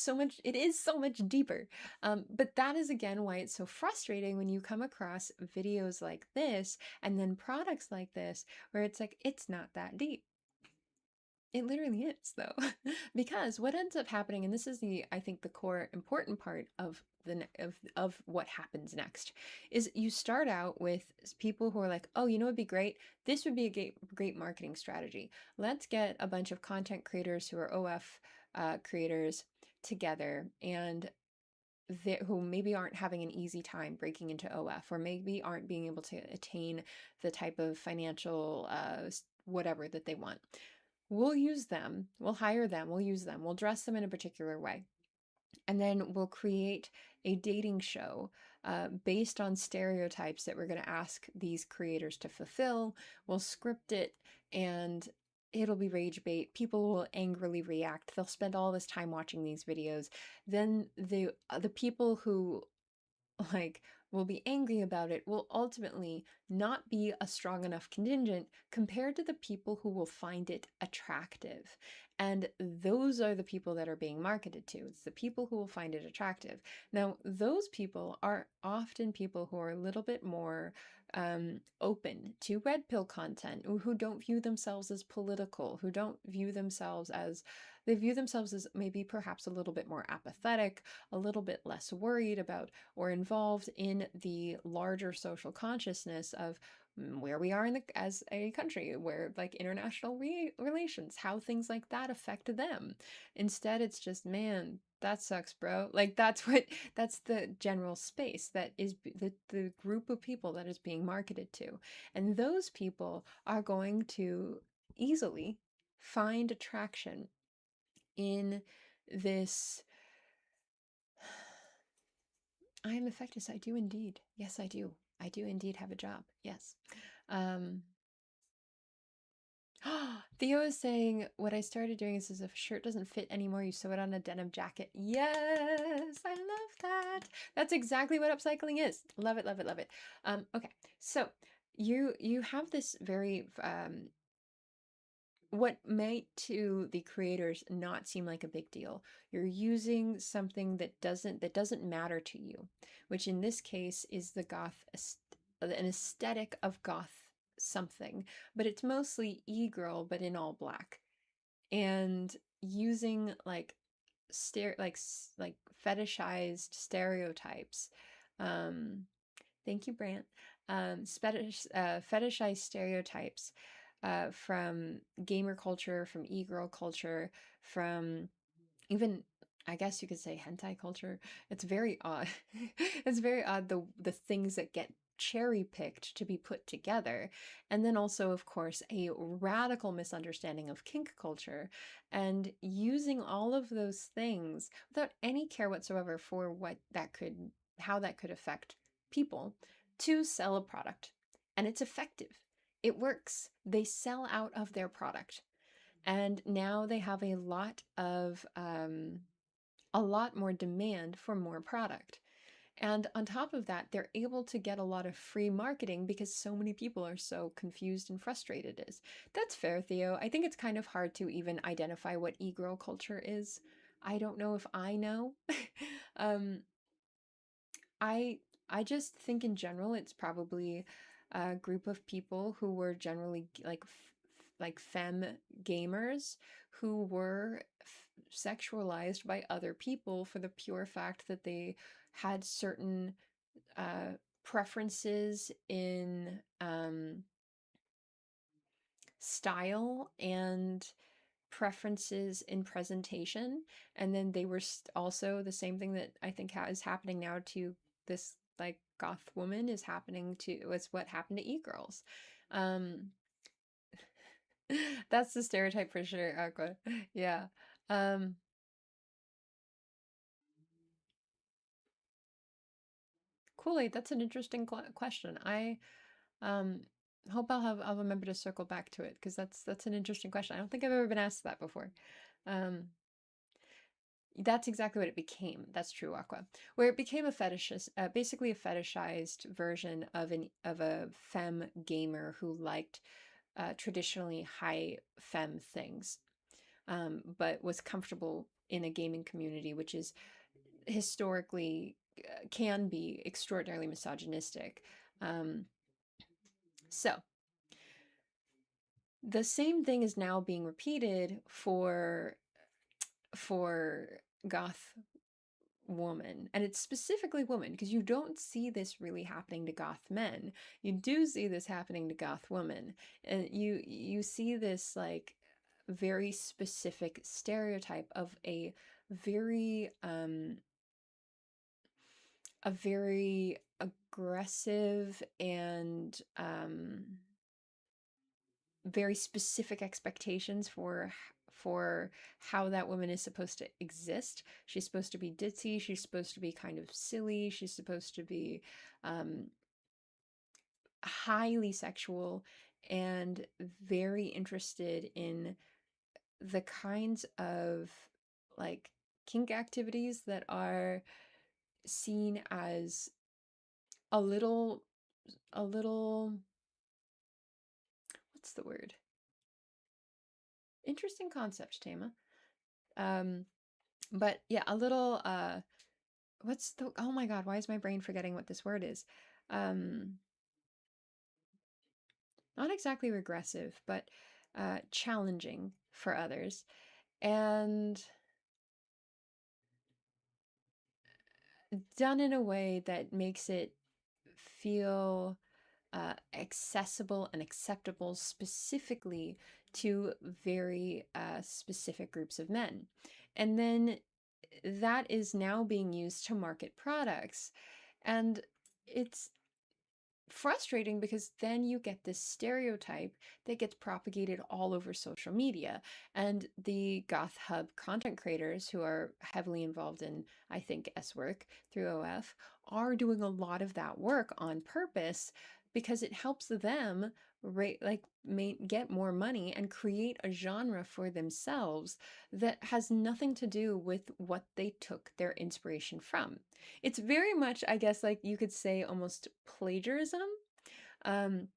is so much deeper. But that is again why it's so frustrating when you come across videos like this and then products like this where it's like, it's not that deep. It literally is, though, because what ends up happening, and this is I think, the core important part of of what happens next, is you start out with people who are like, oh, you know, it'd be great. This would be a great marketing strategy. Let's get a bunch of content creators who are OF creators together and who maybe aren't having an easy time breaking into OF, or maybe aren't being able to attain the type of financial whatever that they want. We'll use them, we'll hire them, we'll use them, we'll dress them in a particular way. And then we'll create a dating show based on stereotypes that we're going to ask these creators to fulfill. We'll script it and it'll be rage bait. People will angrily react. They'll spend all this time watching these videos. Then the people who like will be angry about it will ultimately not be a strong enough contingent compared to the people who will find it attractive. And those are the people that are being marketed to. It's the people who will find it attractive. Now, those people are often people who are a little bit more open to red pill content, who don't view themselves as political, who don't view themselves as, they view themselves as maybe perhaps a little bit more apathetic, a little bit less worried about or involved in the larger social consciousness of where we are as a country, where like international relations, how things like that affect them. Instead, it's just, man, that sucks, bro. Like that's the general space that is the group of people that is being marketed to. And those people are going to easily find attraction in this. I am a fetishist. I do indeed. Yes, I do. I do indeed have a job. Yes. Um, Theo is saying, what I started doing is if a shirt doesn't fit anymore, you sew it on a denim jacket. Yes, I love that. That's exactly what upcycling is. Love it, love it, love it. Okay, so you have this very what might to the creators not seem like a big deal. You're using something that doesn't matter to you, which in this case is an aesthetic of goth something, but it's mostly e-girl but in all black, and using like like fetishized stereotypes. um Thank you, Brant. Fetishized stereotypes from gamer culture, from e-girl culture, from even, I guess you could say, hentai culture. It's very odd. It's very odd, the things that get cherry picked to be put together. And then also, of course, a radical misunderstanding of kink culture, and using all of those things without any care whatsoever for how that could affect people to sell a product. And it's effective. It works. They sell out of their product. And now they have a lot more demand for more product. And on top of that, they're able to get a lot of free marketing because so many people are so confused and frustrated is. That's fair, Theo. I think it's kind of hard to even identify what e-girl culture is. I don't know if I know. um, I I just think in general it's probably a group of people who were generally like like femme gamers who were sexualized by other people for the pure fact that they had certain uh, preferences in style and preferences in presentation, and then they were also the same thing that I think is happening now to this like goth woman is happening to was what happened to e-girls. um that's the stereotype for sure, Aqua. Yeah. um Cool. That's an interesting question. I um hope I'll remember to circle back to it, because that's an interesting question. I don't think I've ever been asked that before. um That's exactly what it became. That's true, Aqua. Where it became a fetishist, basically a fetishized version of a femme gamer who liked traditionally high femme things, but was comfortable in a gaming community, which is historically can be extraordinarily misogynistic. Um, so the same thing is now being repeated for goth woman, and it's specifically women, because you don't see this really happening to goth men. You do see this happening to goth women, and you see this like very specific stereotype of very a very aggressive and very specific expectations for how that woman is supposed to exist. She's supposed to be ditzy. She's supposed to be kind of silly. She's supposed to be um, highly sexual and very interested in the kinds of like kink activities that are seen as a little a little what's the word? Interesting concept, Tama. Um, but yeah, a little what's the oh my god, why is my brain forgetting what this word is? Um, Not exactly regressive, but challenging for others. And done in a way that makes it feel accessible and acceptable specifically to very specific groups of men. And then that is now being used to market products. And it's frustrating because then you get this stereotype that gets propagated all over social media. And the Goth Hub content creators who are heavily involved in, I think, S work through OF are doing a lot of that work on purpose because it helps them get more money and create a genre for themselves that has nothing to do with what they took their inspiration from. It's very much, I guess, like you could say almost plagiarism, um,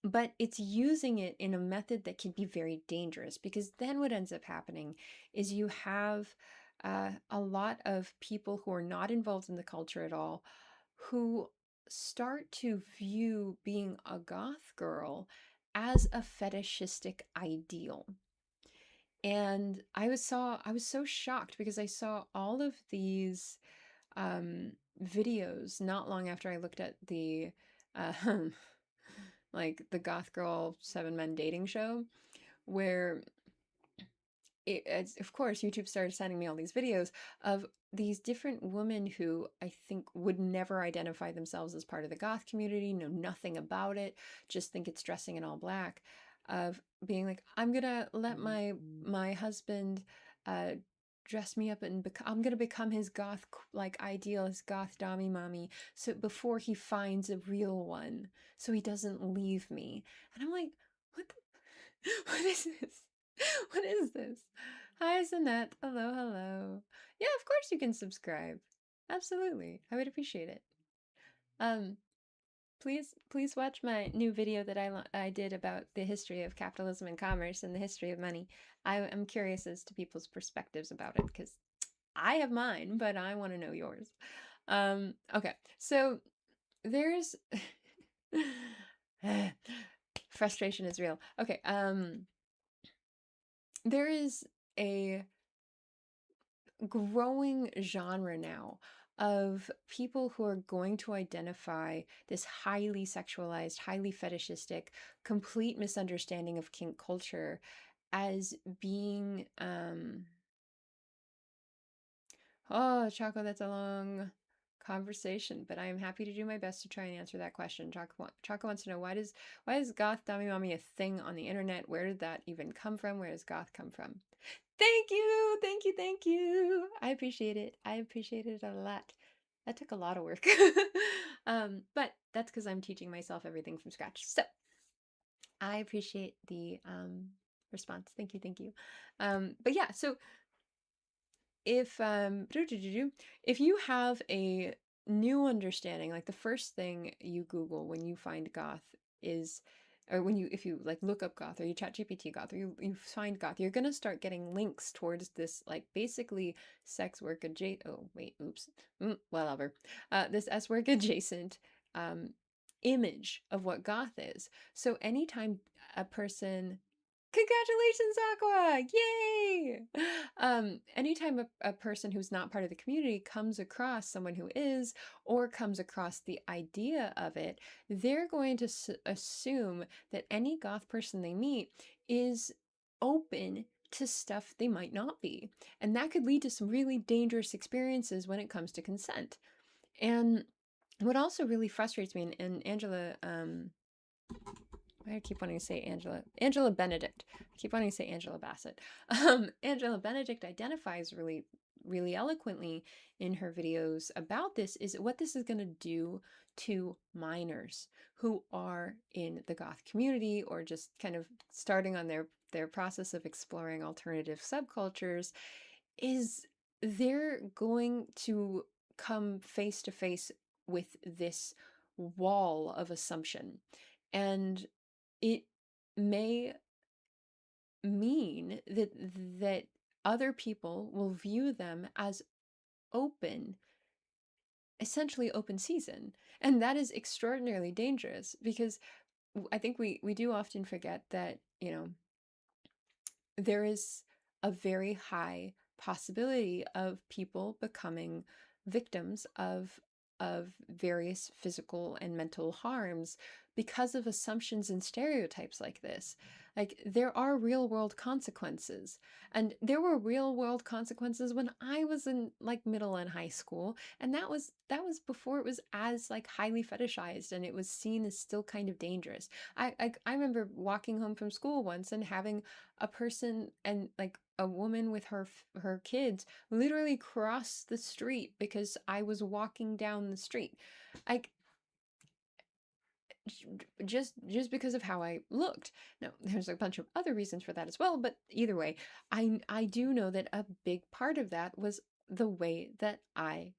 but it's using it in a method that can be very dangerous, because then what ends up happening is you have a lot of people who are not involved in the culture at all who start to view being a goth girl as a fetishistic ideal. And I was so shocked because I saw all of these videos not long after I looked at the uh, like the Goth Girl 7 Men dating show, where of course YouTube started sending me all these videos of these different women who I think would never identify themselves as part of the goth community, know nothing about it, just think it's dressing in all black, of being like, I'm gonna let my husband uh dress me up and I'm gonna become his goth like ideal, his goth dommy mommy, so before he finds a real one, so he doesn't leave me. And I'm like, what the what is this? What is this? Hi, Zanette. Hello, hello. Yeah, of course you can subscribe. Absolutely. I would appreciate it. Um, please watch my new video that I did about the history of capitalism and commerce and the history of money. I am curious as to people's perspectives about it, because I have mine, but I want to know yours. Okay, so there's frustration is real. Okay, there is a growing genre now of people who are going to identify this highly sexualized, highly fetishistic, complete misunderstanding of kink culture as being oh, Choco, that's a long conversation, but I am happy to do my best to try and answer that question. Choco wants to know, why is goth dummy mommy a thing on the internet? Where did that even come from? Where does goth come from? Thank you, thank you, thank you. I appreciate it. I appreciate it a lot. That took a lot of work. But that's because I'm teaching myself everything from scratch. So I appreciate the response. Thank you, thank you. But yeah, so if you have a new understanding, like the first thing you Google when you find goth is, or if you like look up goth or you chat GPT goth or you find goth, you're gonna start getting links towards this like basically sex work adjacent, oh wait, oops, whatever, this S work adjacent um image of what goth is. So anytime a person, congratulations, Aqua! Yay! Anytime a person who's not part of the community comes across someone who is, or comes across the idea of it, they're going to assume that any goth person they meet is open to stuff they might not be. And that could lead to some really dangerous experiences when it comes to consent. And what also really frustrates me, and Angela, I keep wanting to say Angela Benedict. I keep wanting to say Angela Bassett. Angela Benedict identifies really, really eloquently in her videos about this, is what this is going to do to minors who are in the goth community or just kind of starting on their process of exploring alternative subcultures, is they're going to come face to face with this wall of assumption. And it may mean that other people will view them as open, essentially open season. And that is extraordinarily dangerous because I think we do often forget that, there is a very high possibility of people becoming victims of various physical and mental harms because of assumptions and stereotypes like this. Like there are real world consequences. And there were real world consequences when I was in like middle and high school, and that was before it was as like highly fetishized and it was seen as still kind of dangerous. I remember walking home from school once and having a person and like a woman with her kids literally cross the street because I was walking down the street. Like just because of how I looked. Now, there's a bunch of other reasons for that as well, but either way, I do know that a big part of that was the way that I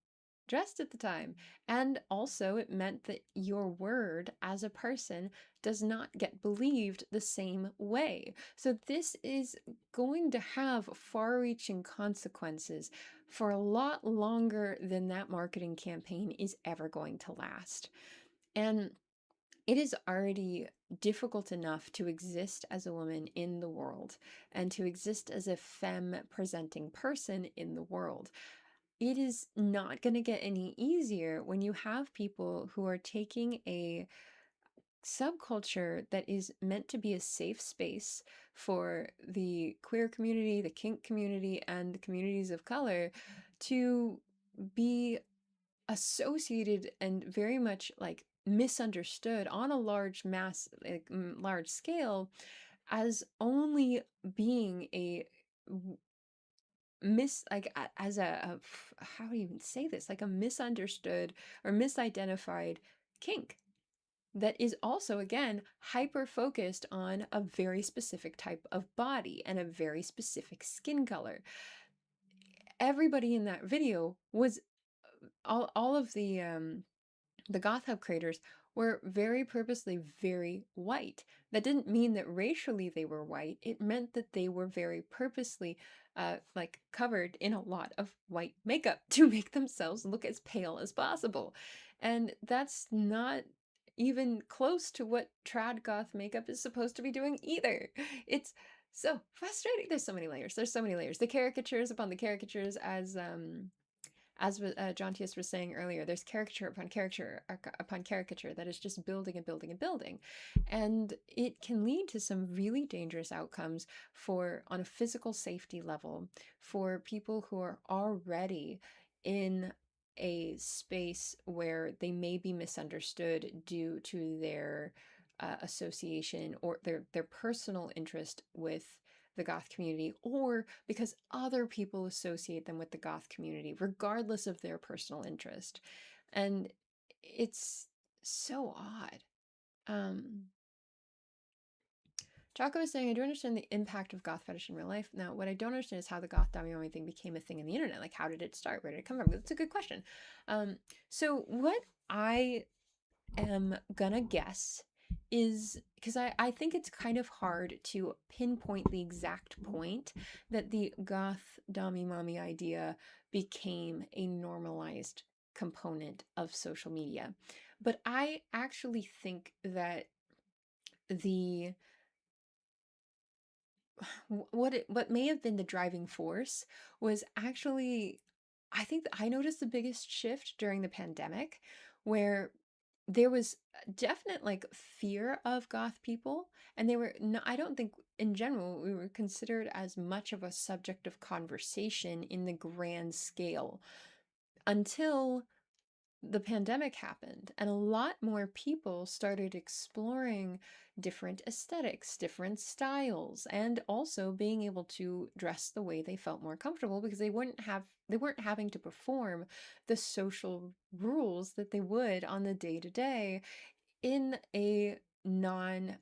dressed at the time. And also, it meant that your word as a person does not get believed the same way. So, this is going to have far reaching consequences for a lot longer than that marketing campaign is ever going to last. And it is already difficult enough to exist as a woman in the world and to exist as a femme presenting person in the world. It is not going to get any easier when you have people who are taking a subculture that is meant to be a safe space for the queer community, the kink community, and the communities of color to be associated and very much like misunderstood on a large mass, like large scale, as only being a as how do you even say this, like a misunderstood or misidentified kink that is also again hyper focused on a very specific type of body and a very specific skin color. Everybody in that video was all of the Goth Hub creators were very purposely very white. That didn't mean that racially they were white. It meant that they were very purposely like covered in a lot of white makeup to make themselves look as pale as possible. And that's not, even close to what trad goth makeup is supposed to be doing either. It's so frustrating. There's so many layers. There's so many layers. The caricatures upon the caricatures, as John Tius was saying earlier, there's caricature upon caricature that is just building and building and building. And it can lead to some really dangerous outcomes for, on a physical safety level, for people who are already in a space where they may be misunderstood due to their association or their personal interest with the goth community, or because other people associate them with the goth community, regardless of their personal interest. And it's so odd. Um, Jocko is saying, I do understand the impact of goth fetish in real life. Now, what I don't understand is how the goth dummy thing became a thing in the internet. Like, how did it start? Where did it come from? That's a good question. So what I am gonna guess is, because I think it's kind of hard to pinpoint the exact point that the goth dommy mommy idea became a normalized component of social media. But I actually think that the what may have been the driving force was actually, I think that I noticed the biggest shift during the pandemic, where there was definite like fear of goth people, and they were no, I don't think in general we were considered as much of a subject of conversation in the grand scale until the pandemic happened, and a lot more people started exploring different aesthetics, different styles, and also being able to dress the way they felt more comfortable, because they weren't having to perform the social rules that they would on the day to day in a non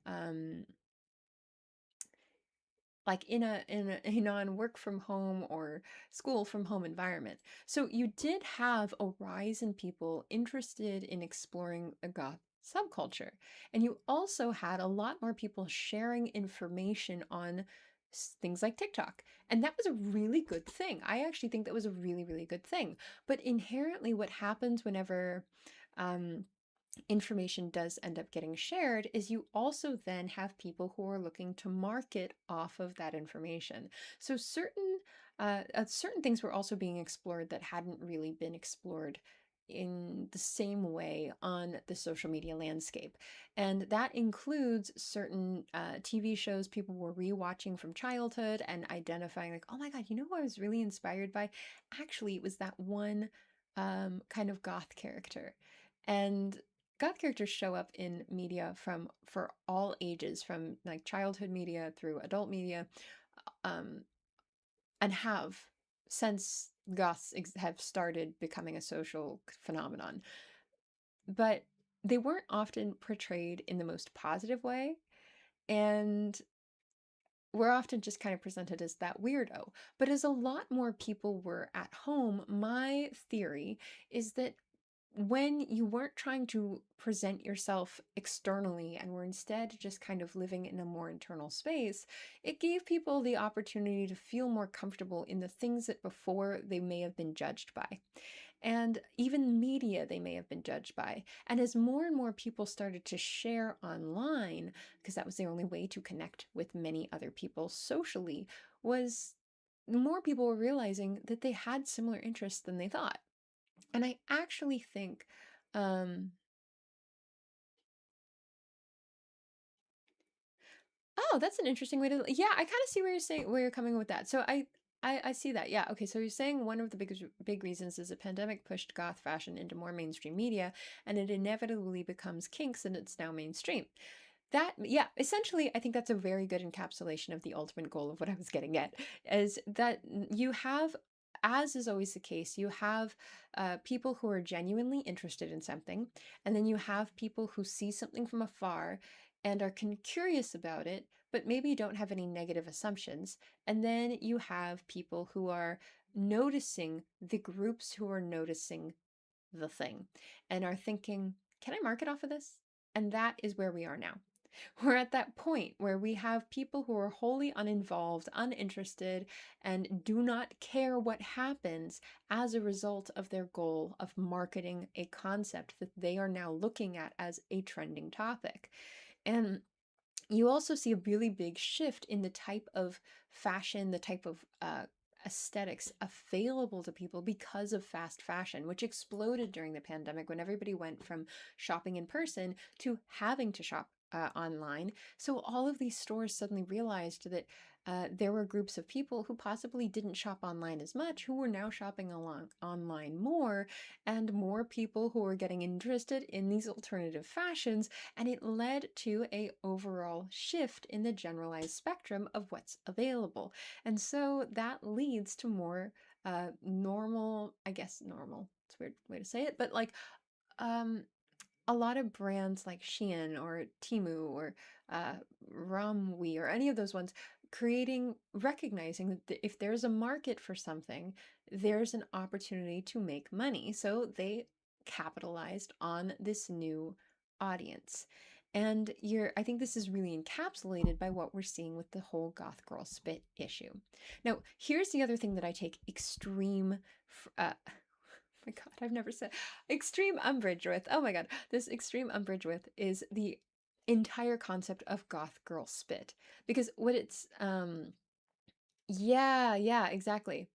like in a non work from home or school from home environment. So you did have a rise in people interested in exploring a goth subculture. And you also had a lot more people sharing information on things like TikTok. And that was a really good thing. I actually think that was a really, really good thing. But inherently, what happens whenever um, information does end up getting shared is you also then have people who are looking to market off of that information. So certain things were also being explored that hadn't really been explored in the same way on the social media landscape. And that includes certain TV shows people were rewatching from childhood and identifying, like, oh my God, you know who I was really inspired by? Actually, it was that one kind of goth character. And goth characters show up in media from for all ages, from like childhood media through adult media, um, and have since goths have started becoming a social phenomenon. But they weren't often portrayed in the most positive way, and we're often just kind of presented as that weirdo. But as a lot more people were at home, my theory is that when you weren't trying to present yourself externally and were instead just kind of living in a more internal space, it gave people the opportunity to feel more comfortable in the things that before they may have been judged by. And even media they may have been judged by. And as more and more people started to share online, because that was the only way to connect with many other people socially, was more people were realizing that they had similar interests than they thought. And I actually think, um, oh, that's an interesting way to, yeah, I kind of see where you're saying, where you're coming with that. So I see that. Yeah. Okay. So you're saying one of the big reasons is the pandemic pushed goth fashion into more mainstream media, and it inevitably becomes kinks and it's now mainstream. That, yeah, essentially, I think that's a very good encapsulation of the ultimate goal of what I was getting at, is that you have, as is always the case, you have people who are genuinely interested in something, and then you have people who see something from afar and are curious about it, but maybe don't have any negative assumptions. And then you have people who are noticing the groups who are noticing the thing and are thinking, can I market off of this? And that is where we are now. We're at that point where we have people who are wholly uninvolved, uninterested, and do not care what happens as a result of their goal of marketing a concept that they are now looking at as a trending topic. And you also see a really big shift in the type of fashion, the type of aesthetics available to people because of fast fashion, which exploded during the pandemic when everybody went from shopping in person to having to shop online. So all of these stores suddenly realized that there were groups of people who possibly didn't shop online as much, who were now shopping online more, and more people who were getting interested in these alternative fashions, and it led to a overall shift in the generalized spectrum of what's available. And so that leads to more normal, I guess normal, it's a weird way to say it, but like um a lot of brands like Shein or Temu or uh, Ramwi or any of those ones recognizing that if there's a market for something, there's an opportunity to make money. So they capitalized on this new audience. And I think this is really encapsulated by what we're seeing with the whole Goth Girl Spit issue. Now, here's the other thing that I take my God, I've never said extreme umbrage with. Oh my God, this extreme umbrage with is the entire concept of Goth Girl Spit. Because what it's, yeah, yeah, exactly.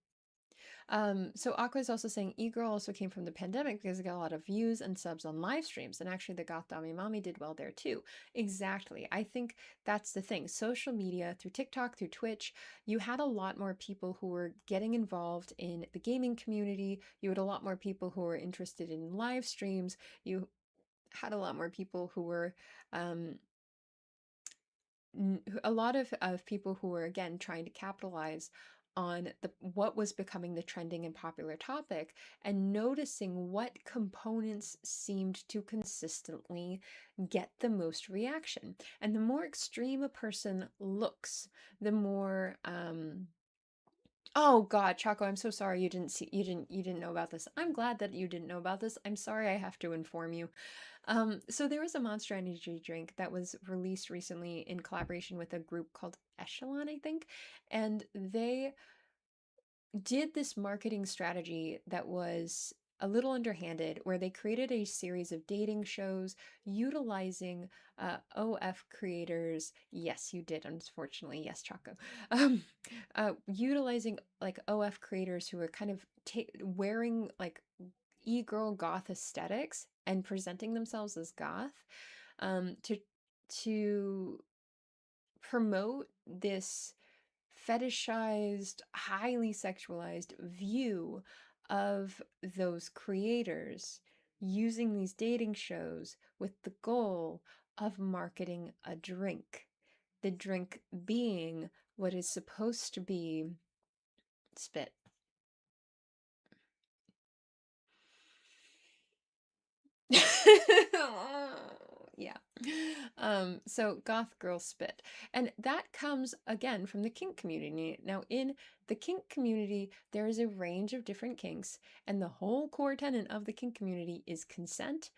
So Aqua is also saying e-girl also came from the pandemic because it got a lot of views and subs on live streams, and actually the Goth Dami Mommy did well there too. Exactly. I think that's the thing. Social media, through TikTok, through Twitch, you had a lot more people who were getting involved in the gaming community. You had a lot more people who were interested in live streams. You had a lot more people who were um, a lot of people who were again trying to capitalize on what was becoming the trending and popular topic, and noticing what components seemed to consistently get the most reaction. And the more extreme a person looks, the more oh God, Chaco, I'm so sorry you didn't know about this. I'm glad that you didn't know about this. I'm sorry I have to inform you. So there was a Monster Energy drink that was released recently in collaboration with a group called Echelon, I think, and they did this marketing strategy that was a little underhanded, where they created a series of dating shows utilizing OF creators. Yes, you did, unfortunately. Yes, Chaco. Um, utilizing like OF creators who are kind of wearing like e-girl goth aesthetics and presenting themselves as goth, to promote this fetishized, highly sexualized view of those creators, using these dating shows with the goal of marketing a drink. The drink being what is supposed to be spit. Yeah. So Goth Girl Spit. And that comes again from the kink community. Now, in the kink community, there is a range of different kinks, and the whole core tenet of the kink community is consent,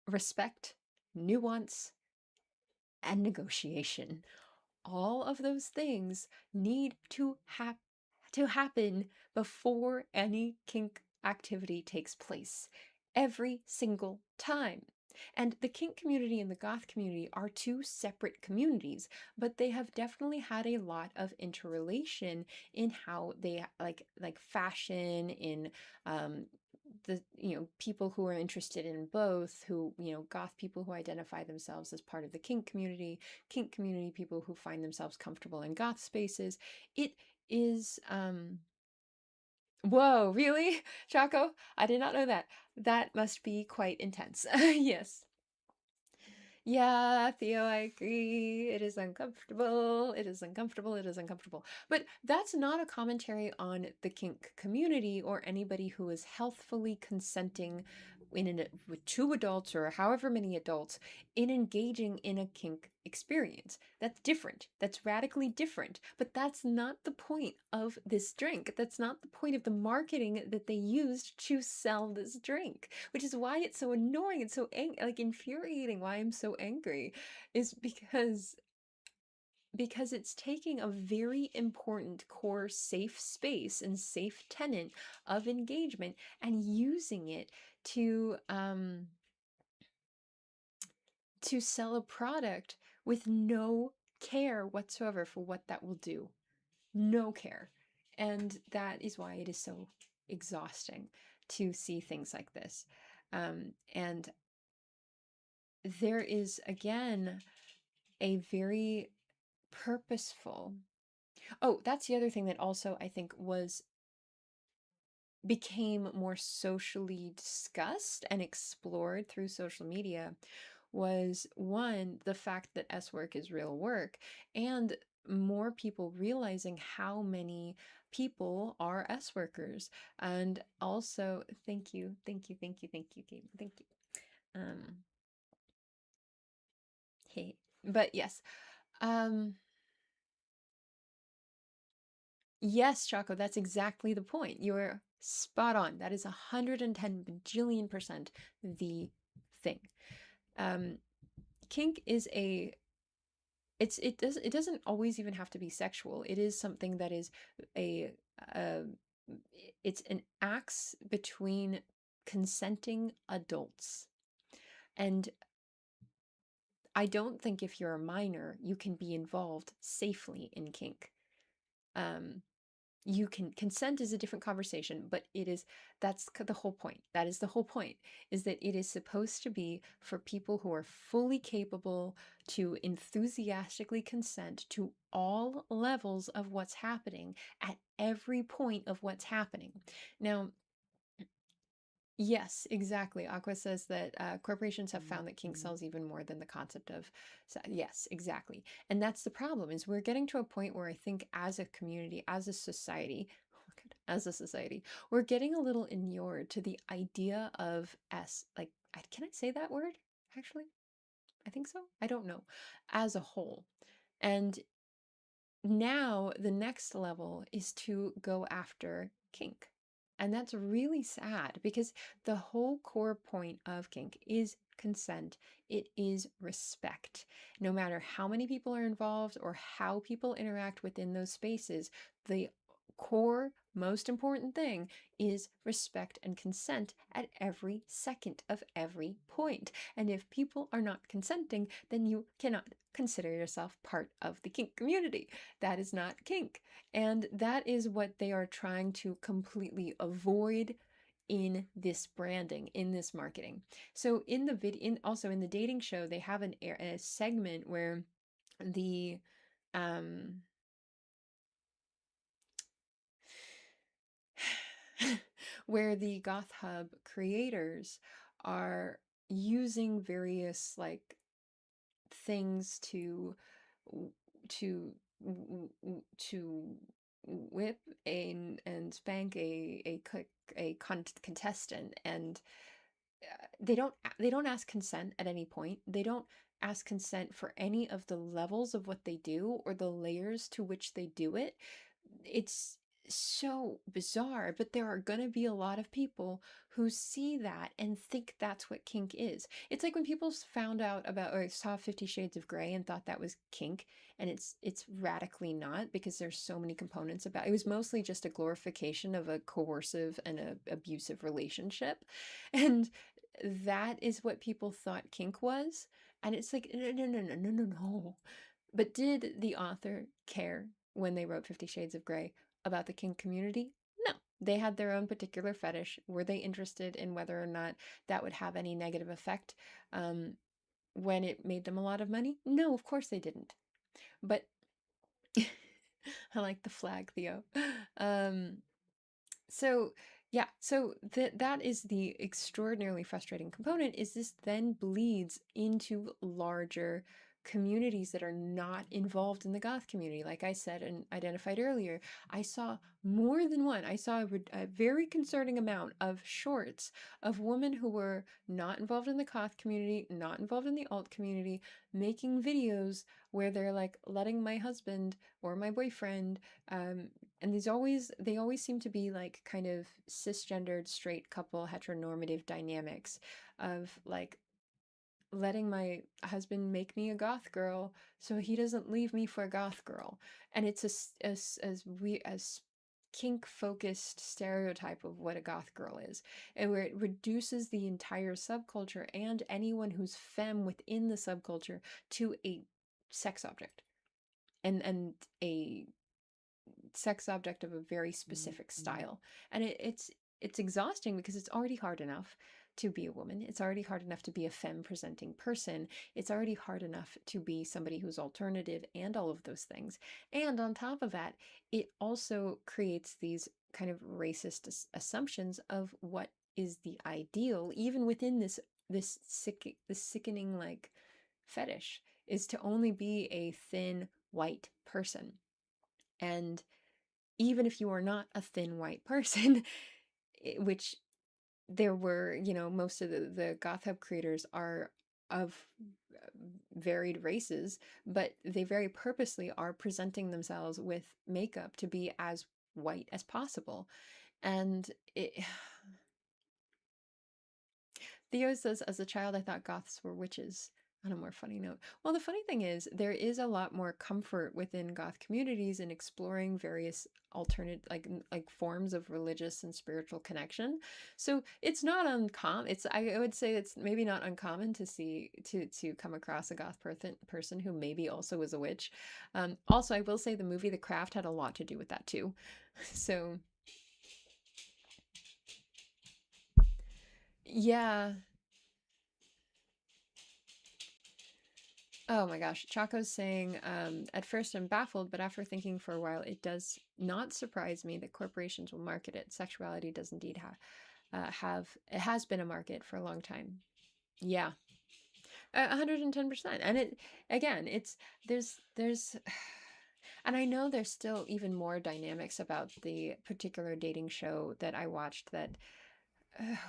respect, nuance, and negotiation. All of those things need to happen before any kink activity takes place, every single time. And the kink community and the goth community are two separate communities, but they have definitely had a lot of interrelation in how they like fashion, in um, the people who are interested in both, who goth people who identify themselves as part of the kink community people who find themselves comfortable in goth spaces. It is whoa, really? Chaco, I did not know that. That must be quite intense. Yes. Yeah, Theo, I agree. It is uncomfortable. It is uncomfortable. It is uncomfortable. But that's not a commentary on the kink community or anybody who is healthfully consenting with two adults or however many adults in engaging in a kink experience. That's different. That's radically different. But that's not the point of this drink. That's not the point of the marketing that they used to sell this drink, which is why it's so annoying and so like infuriating. Why I'm so angry is because it's taking a very important core safe space and safe tenant of engagement and using it to sell a product with no care whatsoever for what that will do. No care. And that is why it is so exhausting to see things like this. And there is, again, a very purposeful. Oh, that's the other thing that also I think became more socially discussed and explored through social media was one, the fact that S work is real work, and more people realizing how many people are S workers. And also, thank you, thank you, thank you, thank you, Gabe, thank you. Um, hey, but yes, um, yes, Chaco, that's exactly the point. You're spot on. That is 110 bajillion% the thing. Um, kink is a it doesn't always even have to be sexual. It is something that is a uh, it's an acts between consenting adults. And I don't think if you're a minor, you can be involved safely in kink. Um, you can consent is a different conversation, but that's the whole point. That is the whole point, is that it is supposed to be for people who are fully capable to enthusiastically consent to all levels of what's happening at every point of what's happening. Now, yes, exactly. Aqua says that corporations have found that kink sells even more than the concept of. Yes, exactly. And that's the problem, is we're getting to a point where I think as a community, as a society, oh my God, as a society, we're getting a little inured to the idea of like, can I say that word? Actually, I think so. I don't know. As a whole. And now the next level is to go after kink. And that's really sad because the whole core point of kink is consent. It is respect. No matter how many people are involved or how people interact within those spaces, the core, most important thing is respect and consent at every second of every point. And if people are not consenting, then you cannot consider yourself part of the kink community. That is not kink. And that is what they are trying to completely avoid in this branding, in this marketing. So in the video, also in the dating show, they have a segment where the um where the Goth Hub creators are using various like things to to whip and spank a contestant, and they don't ask consent at any point. They don't ask consent for any of the levels of what they do or the layers to which they do it. It's so bizarre, but there are going to be a lot of people who see that and think that's what kink is. It's like when people found out about or saw 50 Shades of Grey and thought that was kink, and it's radically not, because there's so many components about it. Was mostly just a glorification of a coercive and a abusive relationship. And that is what people thought kink was. And it's like, no, no, no, no, no, no, no. But did the author care when they wrote 50 Shades of Grey about the kink community? No. They had their own particular fetish. Were they interested in whether or not that would have any negative effect when it made them a lot of money? No, of course they didn't. But I like the flag, Theo. Um, so yeah, so that is the extraordinarily frustrating component, is this then bleeds into larger communities that are not involved in the goth community. Like I said and identified earlier, I saw more than one. I saw a very concerning amount of shorts of women who were not involved in the goth community, not involved in the alt community, making videos where they're like letting my husband or my boyfriend, and they always seem to be like kind of cisgendered straight couple heteronormative dynamics of like letting my husband make me a goth girl so he doesn't leave me for a goth girl. And it's as we as kink focused stereotype of what a goth girl is, and where it reduces the entire subculture and anyone who's femme within the subculture to a sex object, and a sex object of a very specific style. And it's exhausting because it's already hard enough to be a woman. It's already hard enough to be a femme presenting person. It's already hard enough to be somebody who's alternative and all of those things. And on top of that, it also creates these kind of racist assumptions of what is the ideal, even within this sickening like fetish, is to only be a thin white person. And even if you are not a thin white person, which there were, most of the Goth Hub creators are of varied races, but they very purposely are presenting themselves with makeup to be as white as possible. And Theo says, as a child, I thought goths were witches. On a more funny note. Well, the funny thing is, there is a lot more comfort within goth communities in exploring various alternate, like forms of religious and spiritual connection. So it's not uncommon. I would say it's maybe not uncommon to see to come across a goth person who maybe also was a witch. Also, I will say the movie The Craft had a lot to do with that too. So yeah. Oh my gosh. Chaco's saying, at first I'm baffled, but after thinking for a while, it does not surprise me that corporations will market it. Sexuality does indeed it has been a market for a long time. Yeah, 110%. And again, there's, and I know there's still even more dynamics about the particular dating show that I watched that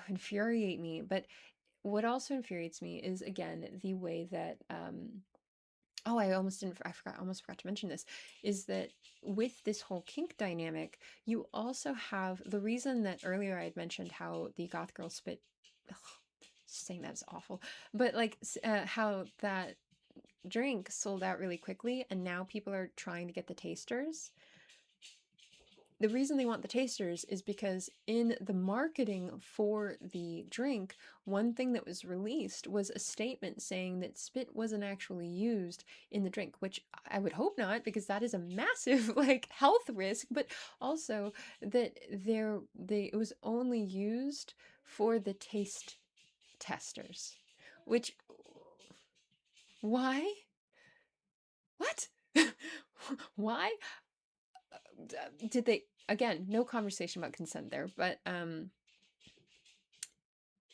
infuriate me. But what also infuriates me is, again, the way that, oh, almost forgot to mention this, is that with this whole kink dynamic, you also have the reason that earlier I had mentioned how the Goth Girl Spit, ugh, saying that is awful, but like how that drink sold out really quickly and now people are trying to get the tasters. The reason they want the tasters is because in the marketing for the drink, one thing that was released was a statement saying that spit wasn't actually used in the drink, which I would hope not, because that is a massive like health risk, but also that it was only used for the taste testers, which why? What? Why? Did they, again, no conversation about consent there, but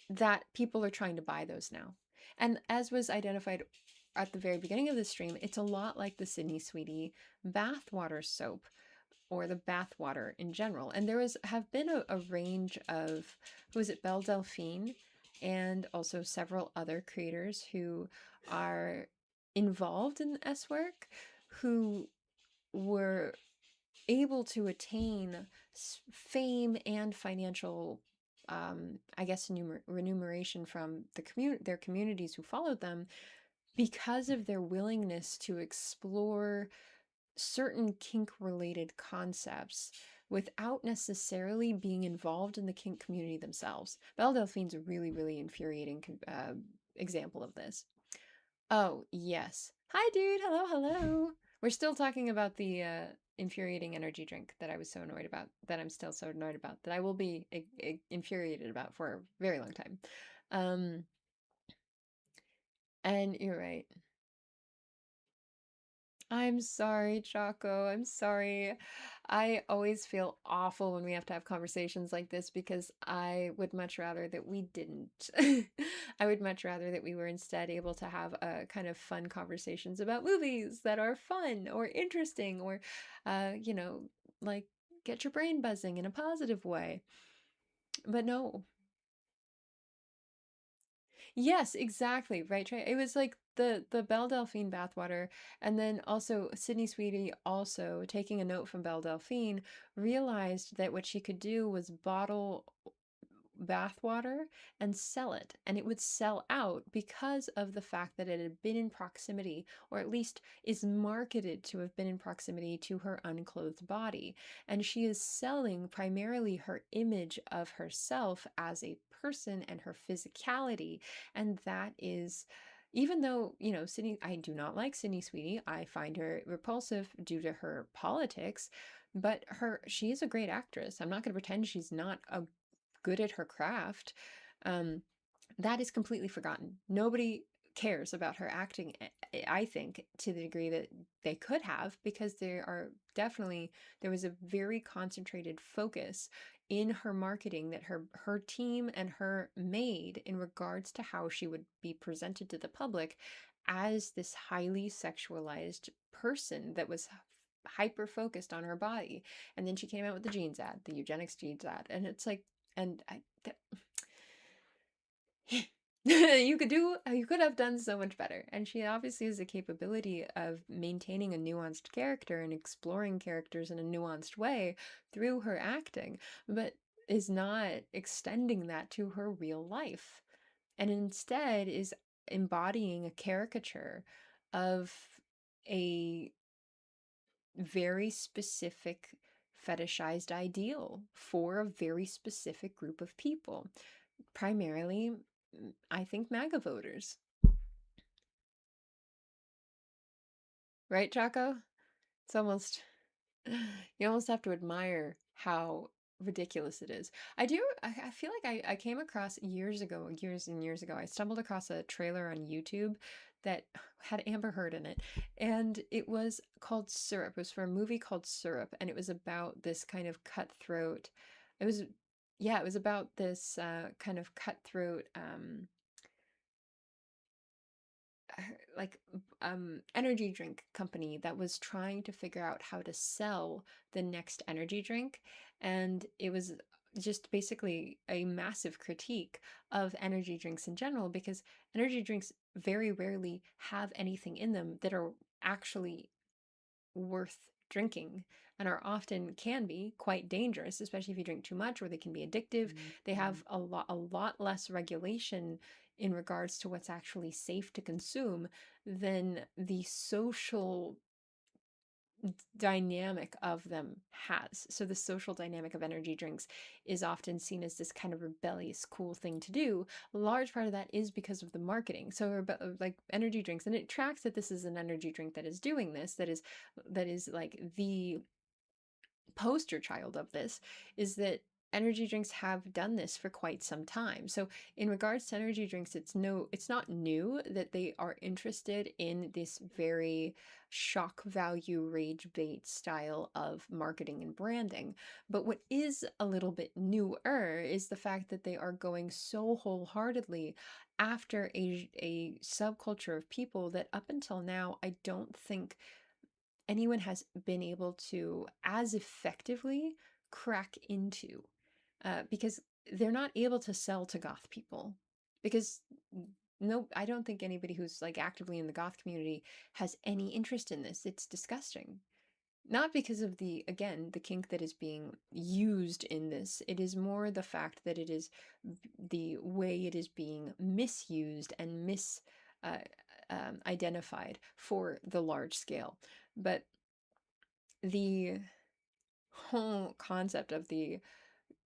that people are trying to buy those now. And as was identified at the very beginning of the stream, it's a lot like the Sydney Sweetie bathwater soap, or the bathwater in general. And have been a range of, who is it, Belle Delphine, and also several other creators who are involved in S work, who were able to attain fame and financial, I guess, remuneration from their communities who followed them, because of their willingness to explore certain kink related concepts without necessarily being involved in the kink community themselves. Belle Delphine's a really, really infuriating example of this. Oh, yes. Hi, dude. Hello, hello. We're still talking about the infuriating energy drink that I was so annoyed about, that I'm still so annoyed about, that I will be infuriated about for a very long time. Um, and you're right. I'm sorry, Chaco. I'm sorry. I always feel awful when we have to have conversations like this because I would much rather that we didn't. I would much rather that we were instead able to have kind of fun conversations about movies that are fun or interesting or, you know, like get your brain buzzing in a positive way. But no. Yes, exactly. Right, right. It was like the Belle Delphine bathwater, and then also Sydney Sweetie also taking a note from Belle Delphine realized that what she could do was bottle bathwater and sell it. And it would sell out because of the fact that it had been in proximity, or at least is marketed to have been in proximity to her unclothed body. And she is selling primarily her image of herself as a person and her physicality. And that is. Even though, Sydney, I do not like Sydney Sweetie. I find her repulsive due to her politics, but she is a great actress. I'm not going to pretend she's not a good at her craft, um, that is completely forgotten. Nobody cares about her acting, I think, to the degree that they could have, because there was a very concentrated focus in her marketing that her team and her made in regards to how she would be presented to the public as this highly sexualized person that was hyper focused on her body. And then she came out with the jeans ad, the eugenics jeans ad, and it's like, and you could have done so much better. And she obviously has the capability of maintaining a nuanced character and exploring characters in a nuanced way through her acting, but is not extending that to her real life, and instead is embodying a caricature of a very specific fetishized ideal for a very specific group of people, primarily, I think, MAGA voters. Right, Chaco? It's almost, you almost have to admire how ridiculous it is. I feel like I came across years ago, years and years ago, I stumbled across a trailer on YouTube that had Amber Heard in it. And it was called Syrup. It was for a movie called Syrup. And it was about this kind of cutthroat. It was, yeah, it was about this kind of cutthroat like energy drink company that was trying to figure out how to sell the next energy drink, and it was just basically a massive critique of energy drinks in general, because energy drinks very rarely have anything in them that are actually worth drinking, and are often can be quite dangerous, especially if you drink too much, or they can be addictive. They have a lot less regulation in regards to what's actually safe to consume than the social dynamic of them has. So the social dynamic of energy drinks is often seen as this kind of rebellious, cool thing to do. A large part of that is because of the marketing. So like energy drinks, and it tracks that this is an energy drink that is doing this, that is like the poster child of this, is that energy drinks have done this for quite some time. So in regards to energy drinks, it's not new that they are interested in this very shock value rage bait style of marketing and branding. But what is a little bit newer is the fact that they are going so wholeheartedly after a subculture of people that up until now I don't think anyone has been able to as effectively crack into, because they're not able to sell to goth people, because no, I don't think anybody who's like actively in the goth community has any interest in this. It's disgusting. Not because of the kink that is being used in this. It is more the fact that it is the way it is being misused and uh, identified for the large scale. But the whole concept of the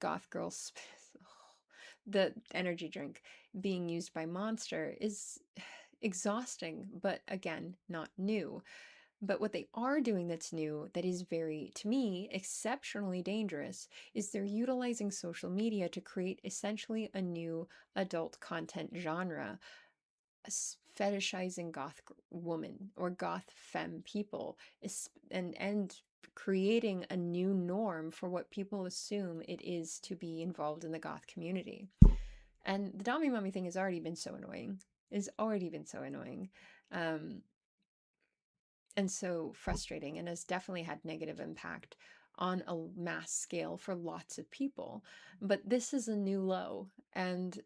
Goth Girl Spit, the energy drink being used by Monster, is exhausting, but again, not new. But what they are doing that's new, that is very, to me, exceptionally dangerous, is they're utilizing social media to create essentially a new adult content genre, fetishizing goth woman or goth femme people, and creating a new norm for what people assume it is to be involved in the goth community. And the Dami Mummy thing has already been so annoying. It's already been so annoying. Um, and so frustrating, and has definitely had negative impact on a mass scale for lots of people. But this is a new low, and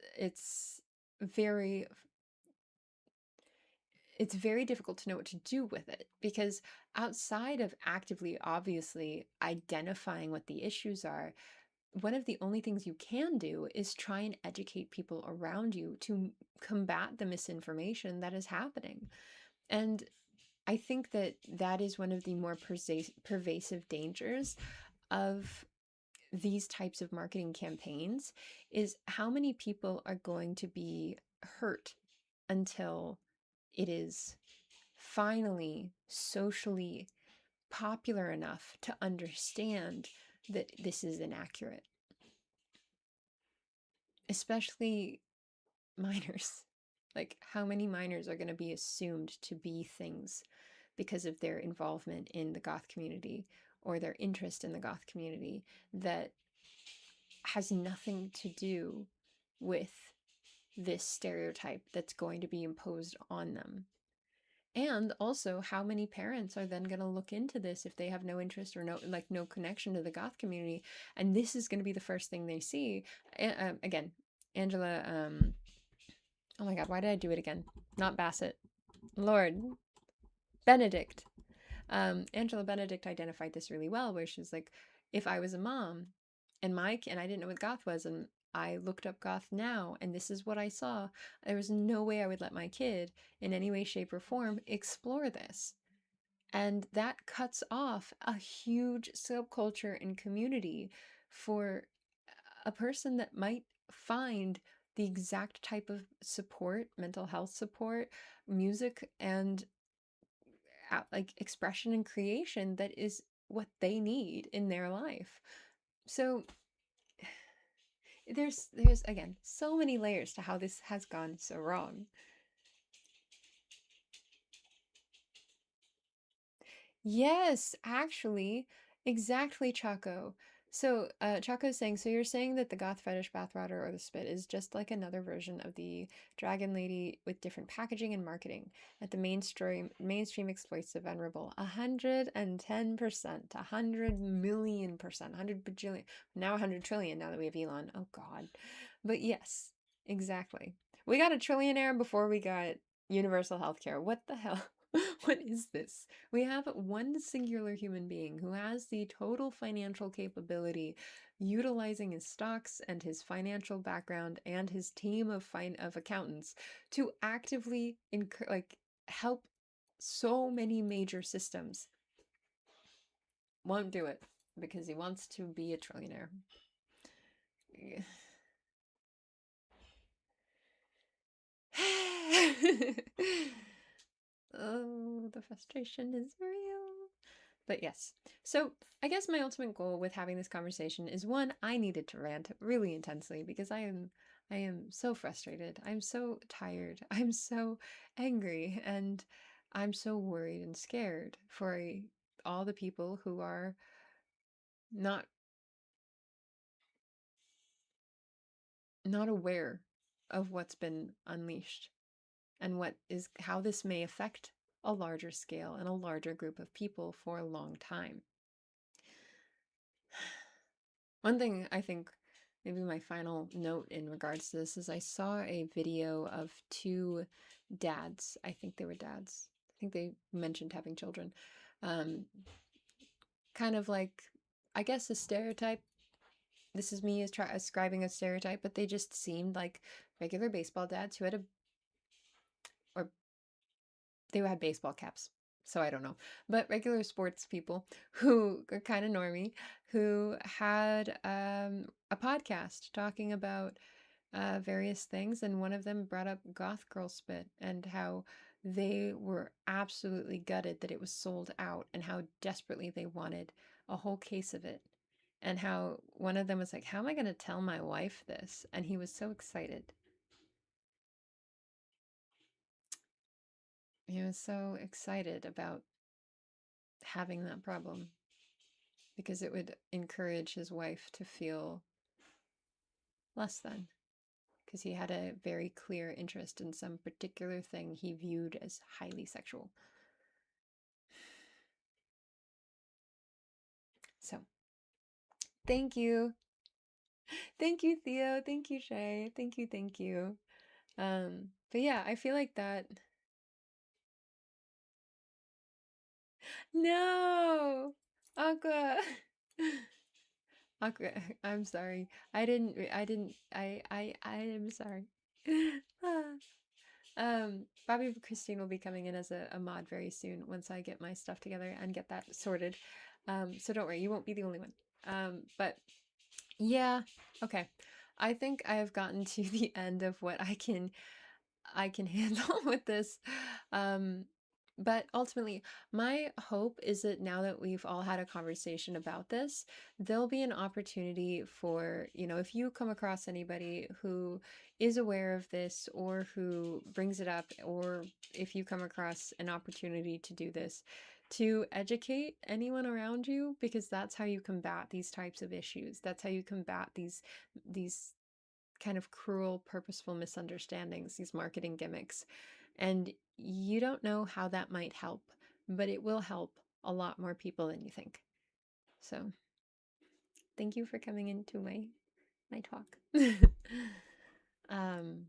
very it's very difficult to know what to do with it, because outside of actively obviously identifying what the issues are, one of the only things you can do is try and educate people around you to combat the misinformation that is happening. And I think that that is one of the more pervasive dangers of these types of marketing campaigns, is how many people are going to be hurt until it is finally socially popular enough to understand that this is inaccurate, especially minors. Like, how many minors are going to be assumed to be things because of their involvement in the goth community or their interest in the goth community, that has nothing to do with this stereotype that's going to be imposed on them? And also, how many parents are then going to look into this if they have no interest or no connection to the goth community, and this is going to be the first thing they see? Again, Angela, oh my god, why did I do it again? Not Bassett. Lord. Benedict. Angela Benedict identified this really well, where she was like, if I was a mom and I didn't know what goth was, and I looked up goth now and this is what I saw, there was no way I would let my kid in any way, shape, or form explore this. And that cuts off a huge subculture and community for a person that might find the exact type of support, mental health support, music, and like expression and creation that is what they need in their life. So there's again so many layers to how this has gone so wrong. Yes, actually, exactly, Chaco. So, Chaco is saying, so you're saying that the goth fetish bathwater or the spit is just like another version of the dragon lady with different packaging and marketing, that the mainstream exploits the vulnerable. 110%, 100 million%, 100 bajillion, now 100 trillion now that we have Elon. Oh God. But yes, exactly. We got a trillionaire before we got universal healthcare. What the hell? What is this? We have one singular human being who has the total financial capability, utilizing his stocks and his financial background and his team of accountants to actively help so many major systems. Won't do it because he wants to be a trillionaire. Oh, the frustration is real. But yes. So I guess my ultimate goal with having this conversation is, one, I needed to rant really intensely because I am so frustrated. I'm so tired. I'm so angry, and I'm so worried and scared for all the people who are not not aware of what's been unleashed, and how this may affect a larger scale and a larger group of people for a long time. One thing I think, maybe my final note in regards to this, is I saw a video of two dads. I think they were dads. I think they mentioned having children. Um, Kind of like, I guess, a stereotype. This is me ascribing a stereotype, but they just seemed like regular baseball dads who had or they had baseball caps. So I don't know, but regular sports people who are kind of normie, who had a podcast talking about various things, and one of them brought up Goth Girl Spit and how they were absolutely gutted that it was sold out, and how desperately they wanted a whole case of it, and how one of them was like, how am I going to tell my wife this? And he was so excited. he was so excited about having that problem because it would encourage his wife to feel less than, because he had a very clear interest in some particular thing he viewed as highly sexual. So, thank you. Thank you, Theo. Thank you, Shay. Thank you, thank you. But yeah, I feel like that. No! Aqua. Aqua, I'm sorry. I am sorry. Ah. Bobby Christine will be coming in as a mod very soon once I get my stuff together and get that sorted. So don't worry, you won't be the only one. But yeah, okay. I think I have gotten to the end of what I can handle with this. Um, but ultimately, my hope is that now that we've all had a conversation about this, there'll be an opportunity for, if you come across anybody who is aware of this or who brings it up, or if you come across an opportunity to do this, to educate anyone around you, because that's how you combat these types of issues. That's how you combat these kind of cruel, purposeful misunderstandings, these marketing gimmicks. And you don't know how that might help, but it will help a lot more people than you think. So, thank you for coming into my talk. um,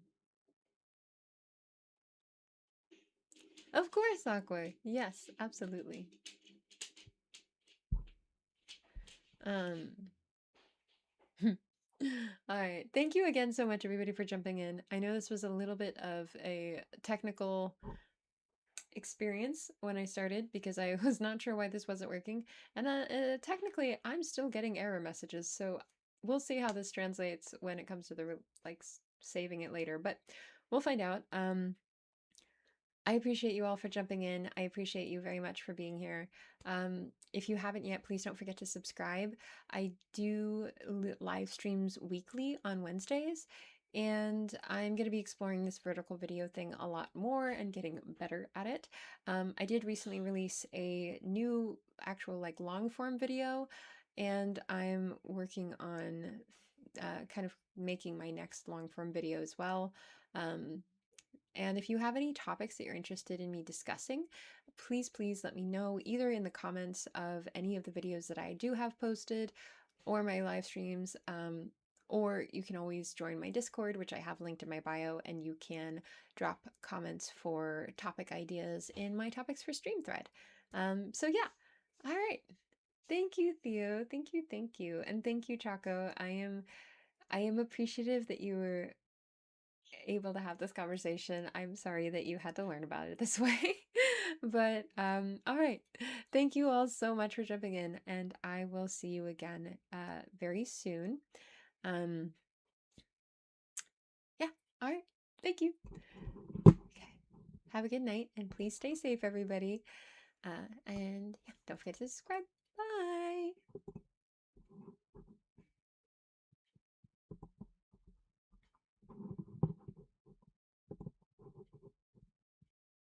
of course, Aqua. Yes, absolutely. Um, all right. Thank you again so much, everybody, for jumping in. I know this was a little bit of a technical experience when I started because I was not sure why this wasn't working. And technically, I'm still getting error messages. So we'll see how this translates when it comes to the like saving it later. But we'll find out. I appreciate you all for jumping in. I appreciate you very much for being here. If you haven't yet, please don't forget to subscribe. I do live streams weekly on Wednesdays, and I'm going to be exploring this vertical video thing a lot more and getting better at it. I did recently release a new actual like long form video, and I'm working on kind of making my next long form video as well. Um, and if you have any topics that you're interested in me discussing, please let me know either in the comments of any of the videos that I do have posted or my live streams. Or you can always join my Discord, which I have linked in my bio, and you can drop comments for topic ideas in my topics for stream thread. So yeah, all right. Thank you, Theo. Thank you, thank you, and thank you, Chaco. I am appreciative that you were able to have this conversation. I'm sorry that you had to learn about it this way. But all right. Thank you all so much for jumping in, and I will see you again very soon. Um yeah, all right. Thank you. Okay. Have a good night and please stay safe, everybody. And yeah, don't forget to subscribe.